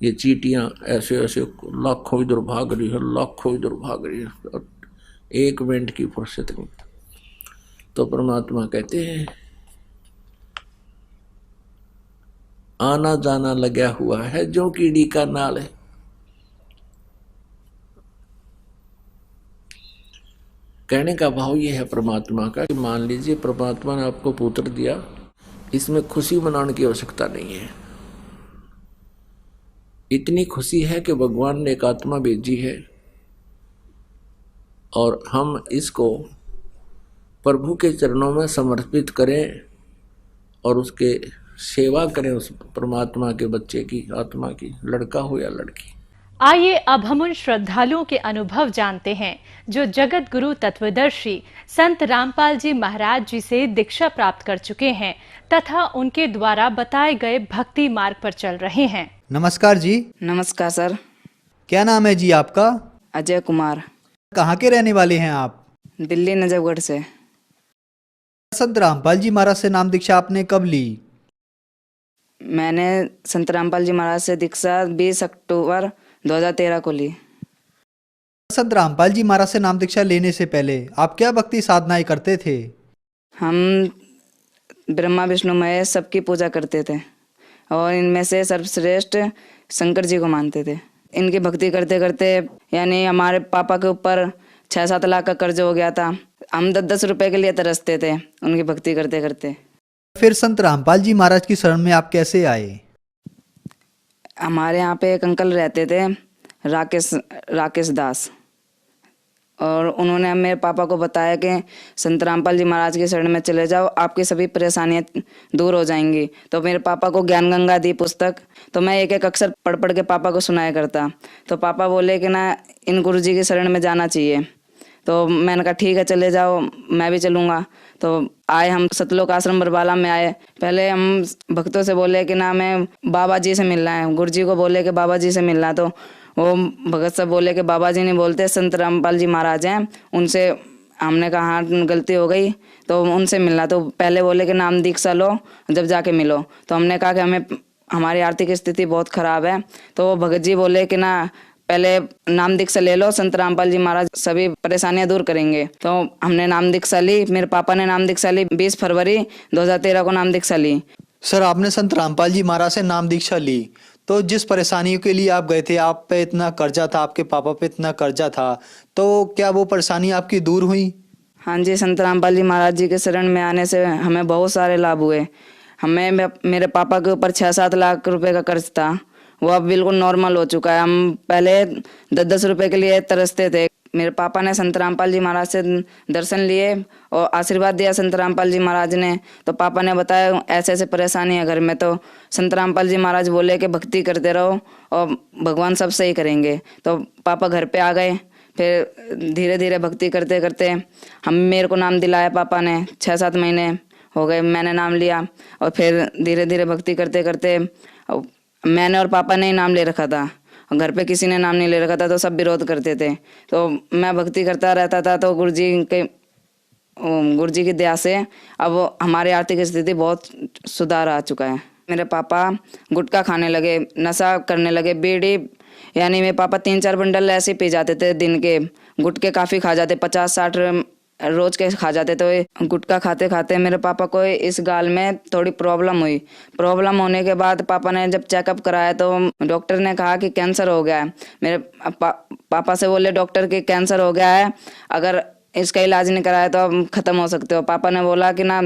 ये चींटियां ऐसे ऐसे लाखों इधर भाग रही है, लाखों इधर भाग रही है, एक मिनट की फुर्सत नहीं। तो परमात्मा कहते हैं आना जाना लगा हुआ है जो कीड़ी का नाल है। कहने का भाव ये है परमात्मा का कि मान लीजिए परमात्मा ने आपको पुत्र दिया, इसमें खुशी मनाने की आवश्यकता नहीं है। इतनी खुशी है कि भगवान ने एक आत्मा भेजी है और हम इसको प्रभु के चरणों में समर्पित करें और उसके सेवा करें, उस परमात्मा के बच्चे की, आत्मा की, लड़का हो या लड़की। आइए अब हम उन श्रद्धालुओं के अनुभव जानते हैं जो जगत गुरु तत्वदर्शी संत रामपाल जी महाराज जी से दीक्षा प्राप्त कर चुके हैं तथा उनके द्वारा बताए गए भक्ति मार्ग पर चल रहे हैं। नमस्कार जी। नमस्कार सर। क्या नाम है जी आपका? अजय कुमार। कहाँ के रहने वाले हैं आप? दिल्ली नजफगढ़ से। संत रामपाल जी महाराज से नाम दीक्षा आपने कब ली? मैंने संत रामपाल जी महाराज से दीक्षा 20 अक्टूबर 2013 को ली। संत रामपाल जी महाराज से नाम दीक्षा लेने से पहले आप क्या भक्ति साधनाएं करते थे? हम ब्रह्मा विष्णु महेश सबकी पूजा करते थे और इनमें से सर्वश्रेष्ठ शंकर जी को मानते थे। इनकी भक्ति करते करते यानी हमारे पापा के ऊपर 6-7 लाख का कर्ज हो गया था। हम 10-10 रुपए के लिए तरसते थे उनकी भक्ति करते करते। फिर संत रामपाल जी महाराज की शरण में आप कैसे आए? हमारे यहाँ पे एक अंकल रहते थे, राकेश दास, और उन्होंने मेरे पापा को बताया कि संत रामपाल जी महाराज की शरण में चले जाओ, आपकी सभी परेशानियां दूर हो जाएंगी। तो मेरे पापा को ज्ञान गंगा दी पुस्तक, तो मैं एक एक अक्षर पढ़ पढ़ के पापा को सुनाया करता। तो पापा बोले कि ना इन गुरु जी की शरण में जाना चाहिए। तो मैंने कहा ठीक है चले जाओ, मैं भी चलूँगा। तो आए हम सतलोक आश्रम बरबाला में आए। पहले हम भक्तों से बोले कि ना मैं बाबा जी से मिलना है, गुरु जी को बोले कि बाबा जी से मिलना है। तो वो भगत साहब बोले कि बाबा जी नहीं बोलते, संत रामपाल जी महाराज हैं, उनसे। हमने कहा हाँ गलती हो गई, तो उनसे मिलना। तो पहले बोले कि नाम दीक्षा लो, जब जाके मिलो। तो हमने कहा कि हमें, हमारी आर्थिक स्थिति बहुत खराब है। तो वो भगत जी बोले कि ना पहले नाम दीक्षा ले लो, संत रामपाल जी महाराज सभी परेशानियां दूर करेंगे। तो हमने नाम दीक्षा ली, मेरे पापा ने नाम दीक्षा ली 20 फरवरी 2013 को नाम दीक्षा ली। सर, आपने संत रामपाल जी महाराज से नाम दीक्षा ली, तो जिस परेशानियों के लिए आप गए थे, आप पे इतना कर्जा था, आपके पापा पे इतना कर्जा था, तो क्या वो परेशानी आपकी दूर हुई? हाँ जी, संत रामपाल जी महाराज जी के शरण में आने से हमें बहुत सारे लाभ हुए। मेरे पापा के ऊपर 6-7 लाख रुपए का कर्ज था, वो अब बिल्कुल नॉर्मल हो चुका है। हम पहले 10-10 रुपए के लिए तरसते थे। मेरे पापा ने संत रामपाल जी महाराज से दर्शन लिए और आशीर्वाद दिया संत रामपाल जी महाराज ने। तो पापा ने बताया ऐसे ऐसे परेशानी है घर में। तो संत रामपाल जी महाराज बोले कि भक्ति करते रहो और भगवान सब सही करेंगे। तो पापा घर पे आ गए। फिर धीरे धीरे भक्ति करते करते मेरे को नाम दिलाया पापा ने। 6-7 महीने हो गए मैंने नाम लिया, और फिर धीरे धीरे भक्ति करते करते मैंने और पापा ने ही नाम ले रखा था, घर पे किसी ने नाम नहीं ले रखा था, तो सब विरोध करते थे। तो मैं भक्ति करता रहता था। तो गुरु जी की दया से अब हमारी आर्थिक स्थिति बहुत सुधार आ चुका है। मेरे पापा गुटखा खाने लगे, नशा करने लगे, बीड़ी, यानी मेरे पापा 3-4 बंडल ऐसे पी जाते थे दिन के। गुटखे काफ़ी खा जाते, 50-60 रोज के खा जाते। तो गुटखा खाते खाते मेरे पापा को इस गाल में थोड़ी प्रॉब्लम हुई। प्रॉब्लम होने के बाद पापा ने जब चेकअप कराया तो डॉक्टर ने कहा कि कैंसर हो गया है। मेरे पापा से बोले डॉक्टर कि कैंसर हो गया है, अगर इसका इलाज नहीं कराया तो आप ख़त्म हो सकते हो। पापा ने बोला कि ना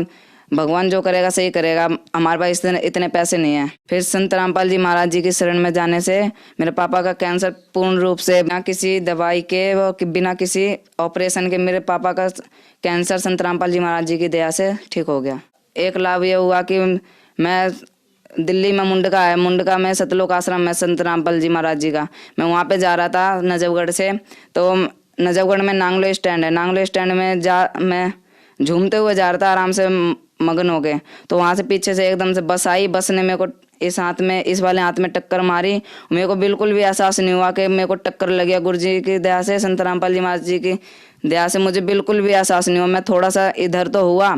भगवान जो करेगा सही करेगा, हमारे पास इतने पैसे नहीं है। फिर संत रामपाल जी महाराज जी की शरण में जाने से मेरे पापा का कैंसर पूर्ण रूप से बिना किसी दवाई के, बिना किसी ऑपरेशन के, मेरे पापा का कैंसर संत रामपाल जी महाराज जी की दया से ठीक हो गया। एक लाभ ये हुआ कि मैं दिल्ली में मुंडका में सतलोक आश्रम है संत रामपाल जी महाराज जी का, मैं वहाँ पे जा रहा था नजफगढ़ से। तो नजफगढ़ में नांगलो स्टैंड है, नांगलो स्टैंड में मैं झूमते हुए जा रहा था, आराम से मगन हो गए। तो वहाँ से पीछे से एकदम से बस आई, बस ने मेरे को इस वाले हाथ में टक्कर मारी। मेरे को बिल्कुल भी एहसास नहीं हुआ कि मेरे को टक्कर लगी। गुरु जी की दया से, संत रामपाल जी महाराज जी की दया से मुझे बिल्कुल भी एहसास नहीं हुआ। मैं थोड़ा सा इधर तो हुआ,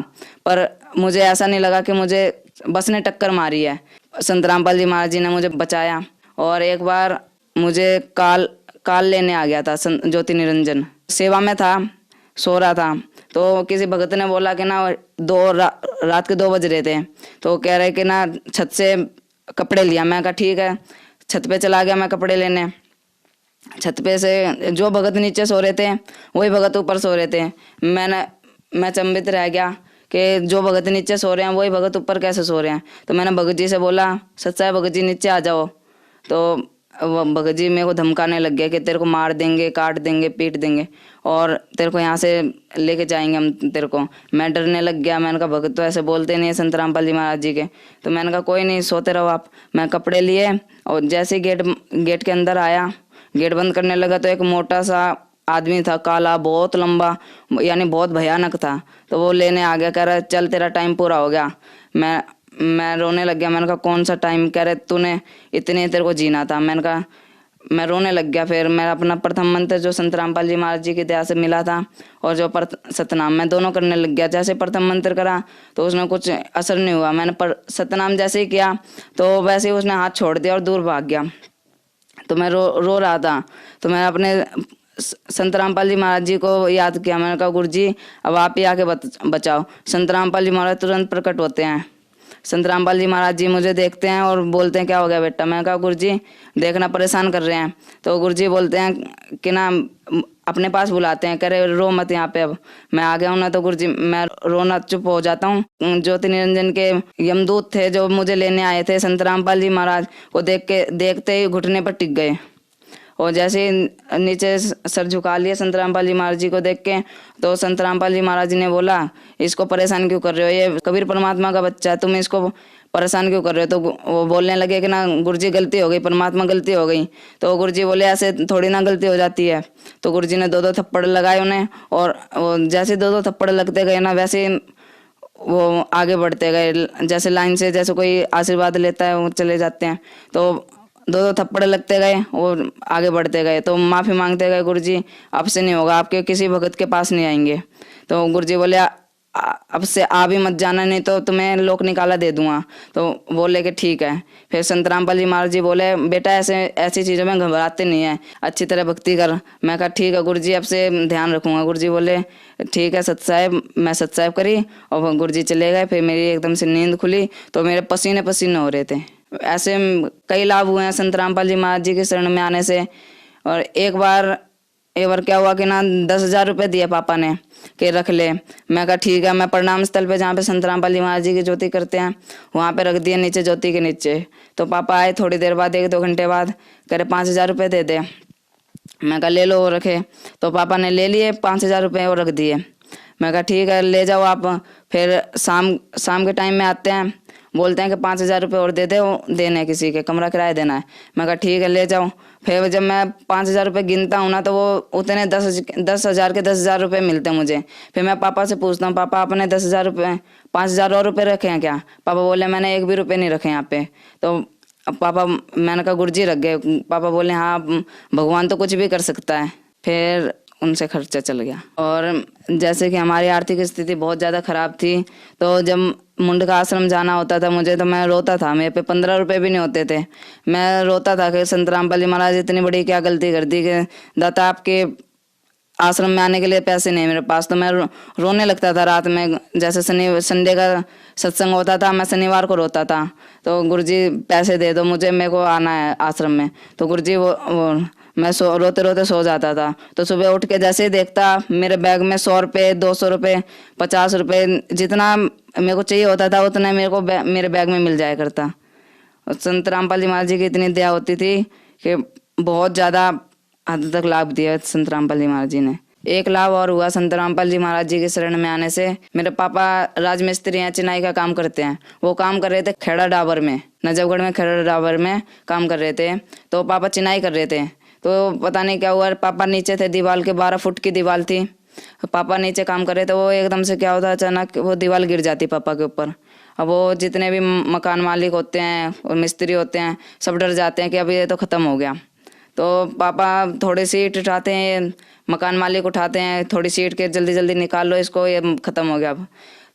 पर मुझे ऐसा नहीं लगा कि मुझे बस ने टक्कर मारी है। संत रामपाल जी महाराज जी ने मुझे बचाया। और एक बार मुझे काल लेने आ गया था, ज्योति निरंजन सेवा में था, सो रहा था। तो किसी भगत ने बोला कि ना रात के 2 बज रहे थे, तो कह रहे कि ना छत से कपड़े लिया। मैं कहा ठीक है, छत पे चला गया मैं कपड़े लेने। छत पे से जो भगत नीचे सो रहे थे वही भगत ऊपर सो रहे थे। मैं चंबित रह गया कि जो भगत नीचे सो रहे हैं वही भगत ऊपर कैसे सो रहे हैं। तो मैंने भगत जी से बोला, सच्चा है भगत जी नीचे आ जाओ। तो भगत जी मेरे को धमकाने लग गया कि तेरे को मार देंगे, काट देंगे, पीट देंगे और तेरे को यहाँ से लेके जाएंगे हम तेरे को। मैं डरने लग गया। मैंने कहा भगत तो ऐसे बोलते नहीं है संत रामपाल जी महाराज जी के। तो मैंने कहा कोई नहीं, सोते रहो आप। मैं कपड़े लिए और जैसे गेट के अंदर आया, गेट बंद करने लगा तो एक मोटा सा आदमी था, काला, बहुत लंबा, यानी बहुत भयानक था। तो वो लेने आ गया, कह रहा चल तेरा टाइम पूरा हो गया। मैं रोने लग गया। मैंने कहा कौन सा टाइम? कह रहे तूने इतने तेरे को जीना था। मैंने कहा, मैं रोने लग गया। फिर मैं अपना प्रथम मंत्र जो संत रामपाल जी महाराज जी की दया से मिला था और जो सतनाम, मैं दोनों करने लग गया। जैसे प्रथम मंत्र करा तो उसमें कुछ असर नहीं हुआ। मैंने सतनाम जैसे ही किया तो वैसे ही उसने हाथ छोड़ दिया और दूर भाग गया। तो मैं रो रहा था। तो मैं अपने संत रामपाल जी महाराज जी को याद किया। मैंने कहा गुरु जी अब आप ही आके बचाओ। संत रामपाल जी महाराज तुरंत प्रकट होते हैं। संत रामपाल जी महाराज जी मुझे देखते हैं और बोलते हैं क्या हो गया बेटा? मैंने कहा गुरु जी देखना परेशान कर रहे हैं। तो गुरु जी बोलते हैं कि ना अपने पास बुलाते हैं, कह रहे रो मत यहाँ पे। अब मैं आ गया हूँ ना, तो गुरु जी मैं रोना चुप हो जाता हूँ। ज्योति निरंजन के यमदूत थे जो मुझे लेने आए थे, संत रामपाल जी महाराज को देखते ही घुटने पर टिक गए और जैसे नीचे सर झुका लिया संत रामपाल जी महाराज जी को देख के। तो संत रामपाल जी महाराज जी ने बोला इसको परेशान क्यों कर रहे हो? ये कबीर परमात्मा का बच्चा है, तुम इसको परेशान क्यों कर रहे हो? तो वो बोलने लगे कि ना गुरुजी गलती हो गई, परमात्मा गलती हो गई। तो गुरुजी बोले ऐसे थोड़ी ना गलती हो जाती है। तो गुरुजी ने 2-2 थप्पड़ लगाए उन्हें और जैसे 2-2 थप्पड़ लगते गए ना वैसे वो आगे बढ़ते गए। जैसे लाइन से जैसे कोई आशीर्वाद लेता है वो चले जाते हैं। तो दो थप्पड़ लगते गए और आगे बढ़ते गए। तो माफ़ी मांगते गए, गुरुजी आपसे नहीं होगा, आपके किसी भगत के पास नहीं आएंगे। तो गुरुजी बोले अब से आ भी मत जाना, नहीं तो तुम्हें लोक निकाला दे दूंगा। तो बोले कि ठीक है। फिर संत रामपाल जी महाराज जी बोले बेटा ऐसी चीज़ों में घबराते नहीं है, अच्छी तरह भक्ति कर। मैं कहा ठीक है गुरुजी, अब से ध्यान रखूंगा। गुरुजी बोले ठीक है सत साहिब। मैं सत साहिब करी और गुरुजी चले गए। फिर मेरी एकदम से नींद खुली तो मेरे पसीने पसीने हो रहे थे। ऐसे कई लाभ हुए हैं संत रामपाल जी महाराज जी के शरण में आने से। और एक बार क्या हुआ कि ना 10,000 रुपये दिए पापा ने कि रख ले। मैं कहा ठीक है। मैं प्रणाम स्थल पे जहाँ पे संत रामपाल जी महाराज जी की ज्योति करते हैं वहाँ पे रख दिए नीचे ज्योति के नीचे। तो पापा आए थोड़ी देर बाद, 1-2 घंटे बाद, कह रहे 5,000 रुपये दे दे। मैं कहा ले लो और रखे। तो पापा ने ले लिए 5,000 रुपये और रख दिए। मैं कहा ठीक है ले जाओ आप। फिर शाम के टाइम में आते हैं, बोलते हैं कि 5,000 रुपये और दे दे, देने किसी के कमरा किराया देना है। मैं कहा ठीक है ले जाओ। फिर जब मैं 5,000 रुपये गिनता हूँ ना तो वो उतने 10,000 के 10,000 रुपये मिलते हैं मुझे। फिर मैं पापा से पूछता हूँ पापा आपने 10,000 रुपये 5,000 और रुपये रखे हैं क्या? पापा बोले मैंने 1 भी रुपये नहीं रखे यहाँ पे। तो पापा, मैंने कहा गुरुजी रख गए। पापा बोले हाँ भगवान तो कुछ भी कर सकता है। फिर उनसे खर्चा चल गया। और जैसे कि हमारी आर्थिक स्थिति बहुत ज़्यादा ख़राब थी, तो जब मुंडका आश्रम जाना होता था मुझे, तो मैं रोता था। मेरे पे 15 रुपये भी नहीं होते थे। मैं रोता था कि संत रामपाल जी महाराज इतनी बड़ी क्या गलती कर दी कि दाता आपके आश्रम में आने के लिए पैसे नहीं मेरे पास। तो मैं रोने लगता था रात में। जैसे संडे का सत्संग होता था, मैं शनिवार को रोता था। तो गुरुजी पैसे दे दो मुझे, मेरे को आना है आश्रम में। तो गुरुजी मैं रोते रोते सो जाता था। तो सुबह उठ के जैसे ही देखता मेरे बैग में 100 रुपये, 200 रुपये, 50 रुपये, जितना मेरे को चाहिए होता था उतना मेरे को मेरे बैग में मिल जाया करता। और संत रामपाल जी महाराज जी की इतनी दया होती थी कि बहुत ज़्यादा हद तक लाभ दिया संत रामपाल जी महाराज जी ने। एक लाभ और हुआ संत रामपाल जी महाराज जी के शरण में आने से। मेरे पापा राजमिस्त्री हैं, चिनाई का काम करते हैं। वो काम कर रहे थे खेड़ा डाबर में, नजफगढ़ में खेड़ा डाबर में काम कर रहे थे। तो पापा चिनाई कर रहे थे। तो पता नहीं क्या हुआ, पापा नीचे थे, दीवार के 12 फुट की दीवार थी। पापा नीचे काम कर रहे थे, वो एकदम से क्या होता अचानक वो दीवार गिर जाती पापा के ऊपर। अब वो जितने भी मकान मालिक होते हैं और मिस्त्री होते हैं सब डर जाते हैं कि अब ये तो ख़त्म हो गया। तो पापा थोड़ी सी ईंट उठाते हैं, मकान मालिक उठाते हैं थोड़ी सी ईंट के, जल्दी जल्दी निकाल लो इसको, ये ख़त्म हो गया अब।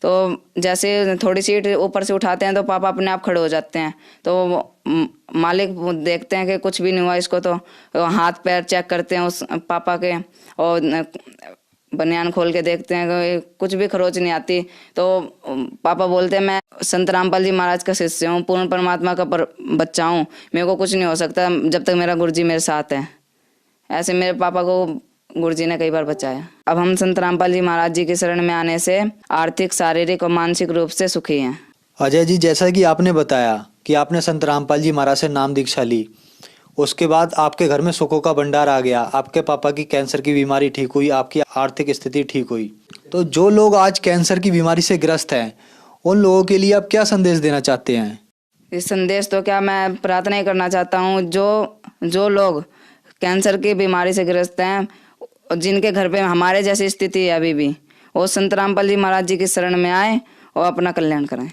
तो जैसे थोड़ी सी ईंट ऊपर से उठाते हैं तो पापा अपने आप खड़े हो जाते हैं। तो मालिक देखते हैं कि कुछ भी नहीं हुआ इसको, तो हाथ पैर चेक करते हैं उस पापा के और बनियान खोल के देखते हैं कि कुछ भी खरोच नहीं आती। तो पापा बोलते हैं मैं संत रामपाल जी महाराज का शिष्य हूँ, पूर्ण परमात्मा का बच्चा हूँ, मेरे को कुछ नहीं हो सकता जब तक मेरा गुरुजी मेरे साथ है। ऐसे मेरे पापा को गुरुजी ने कई बार बचाया। अब हम संत रामपाल जी महाराज जी के शरण में आने से आर्थिक, शारीरिक और मानसिक रूप से सुखी हैं। अजय जी, जैसा कि आपने बताया कि आपने संत रामपाल जी महाराज से नाम दीक्षा ली, उसके बाद आपके घर में सुखों का भंडार आ गया, आपके पापा की कैंसर की बीमारी ठीक हुई, आपकी आर्थिक स्थिति ठीक हुई। तो जो लोग आज कैंसर की बीमारी से ग्रस्त हैं उन लोगों के लिए आप क्या संदेश देना चाहते हैं? इस संदेश तो क्या, मैं प्रार्थना ही करना चाहता हूँ जो लोग कैंसर की बीमारी से ग्रस्त हैं, जिनके घर पे हमारे जैसी स्थिति है अभी भी, वो संत रामपाल जी महाराज जी की शरण में आए और अपना कल्याण करें।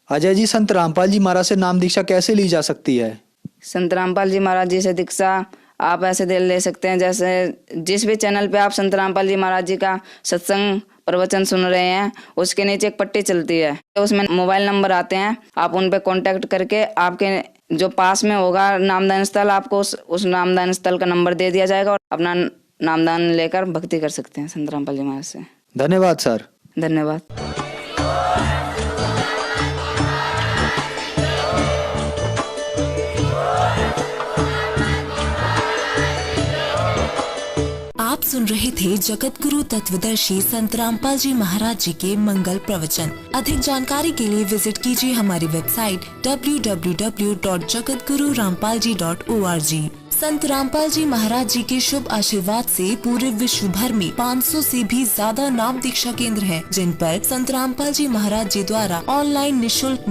अजय जी, संत रामपाल जी महाराज से नाम दीक्षा कैसे ली जा सकती है? संत रामपाल जी महाराज जी से दीक्षा आप ऐसे ले सकते हैं, जैसे जिस भी चैनल पे आप संत रामपाल जी महाराज जी का सत्संग प्रवचन सुन रहे हैं उसके नीचे एक पट्टी चलती है, उसमें मोबाइल नंबर आते हैं, आप उन पे कांटेक्ट करके आपके जो पास में होगा नामदान स्थल, आपको उस नामदान स्थल का नंबर दे दिया जाएगा और अपना नामदान लेकर भक्ति कर सकते हैं संत रामपाल जी महाराज से। धन्यवाद सर। धन्यवाद। आप सुन रहे थे जगत गुरु तत्वदर्शी संत रामपाल जी महाराज जी के मंगल प्रवचन। अधिक जानकारी के लिए विजिट कीजिए हमारी वेबसाइट www.jagatgururampalji.org। संत रामपाल जी महाराज जी के शुभ आशीर्वाद से पूरे विश्व भर में 500 से भी ज्यादा नाम दीक्षा केंद्र हैं, जिन पर संत रामपाल जी महाराज जी द्वारा ऑनलाइन निःशुल्क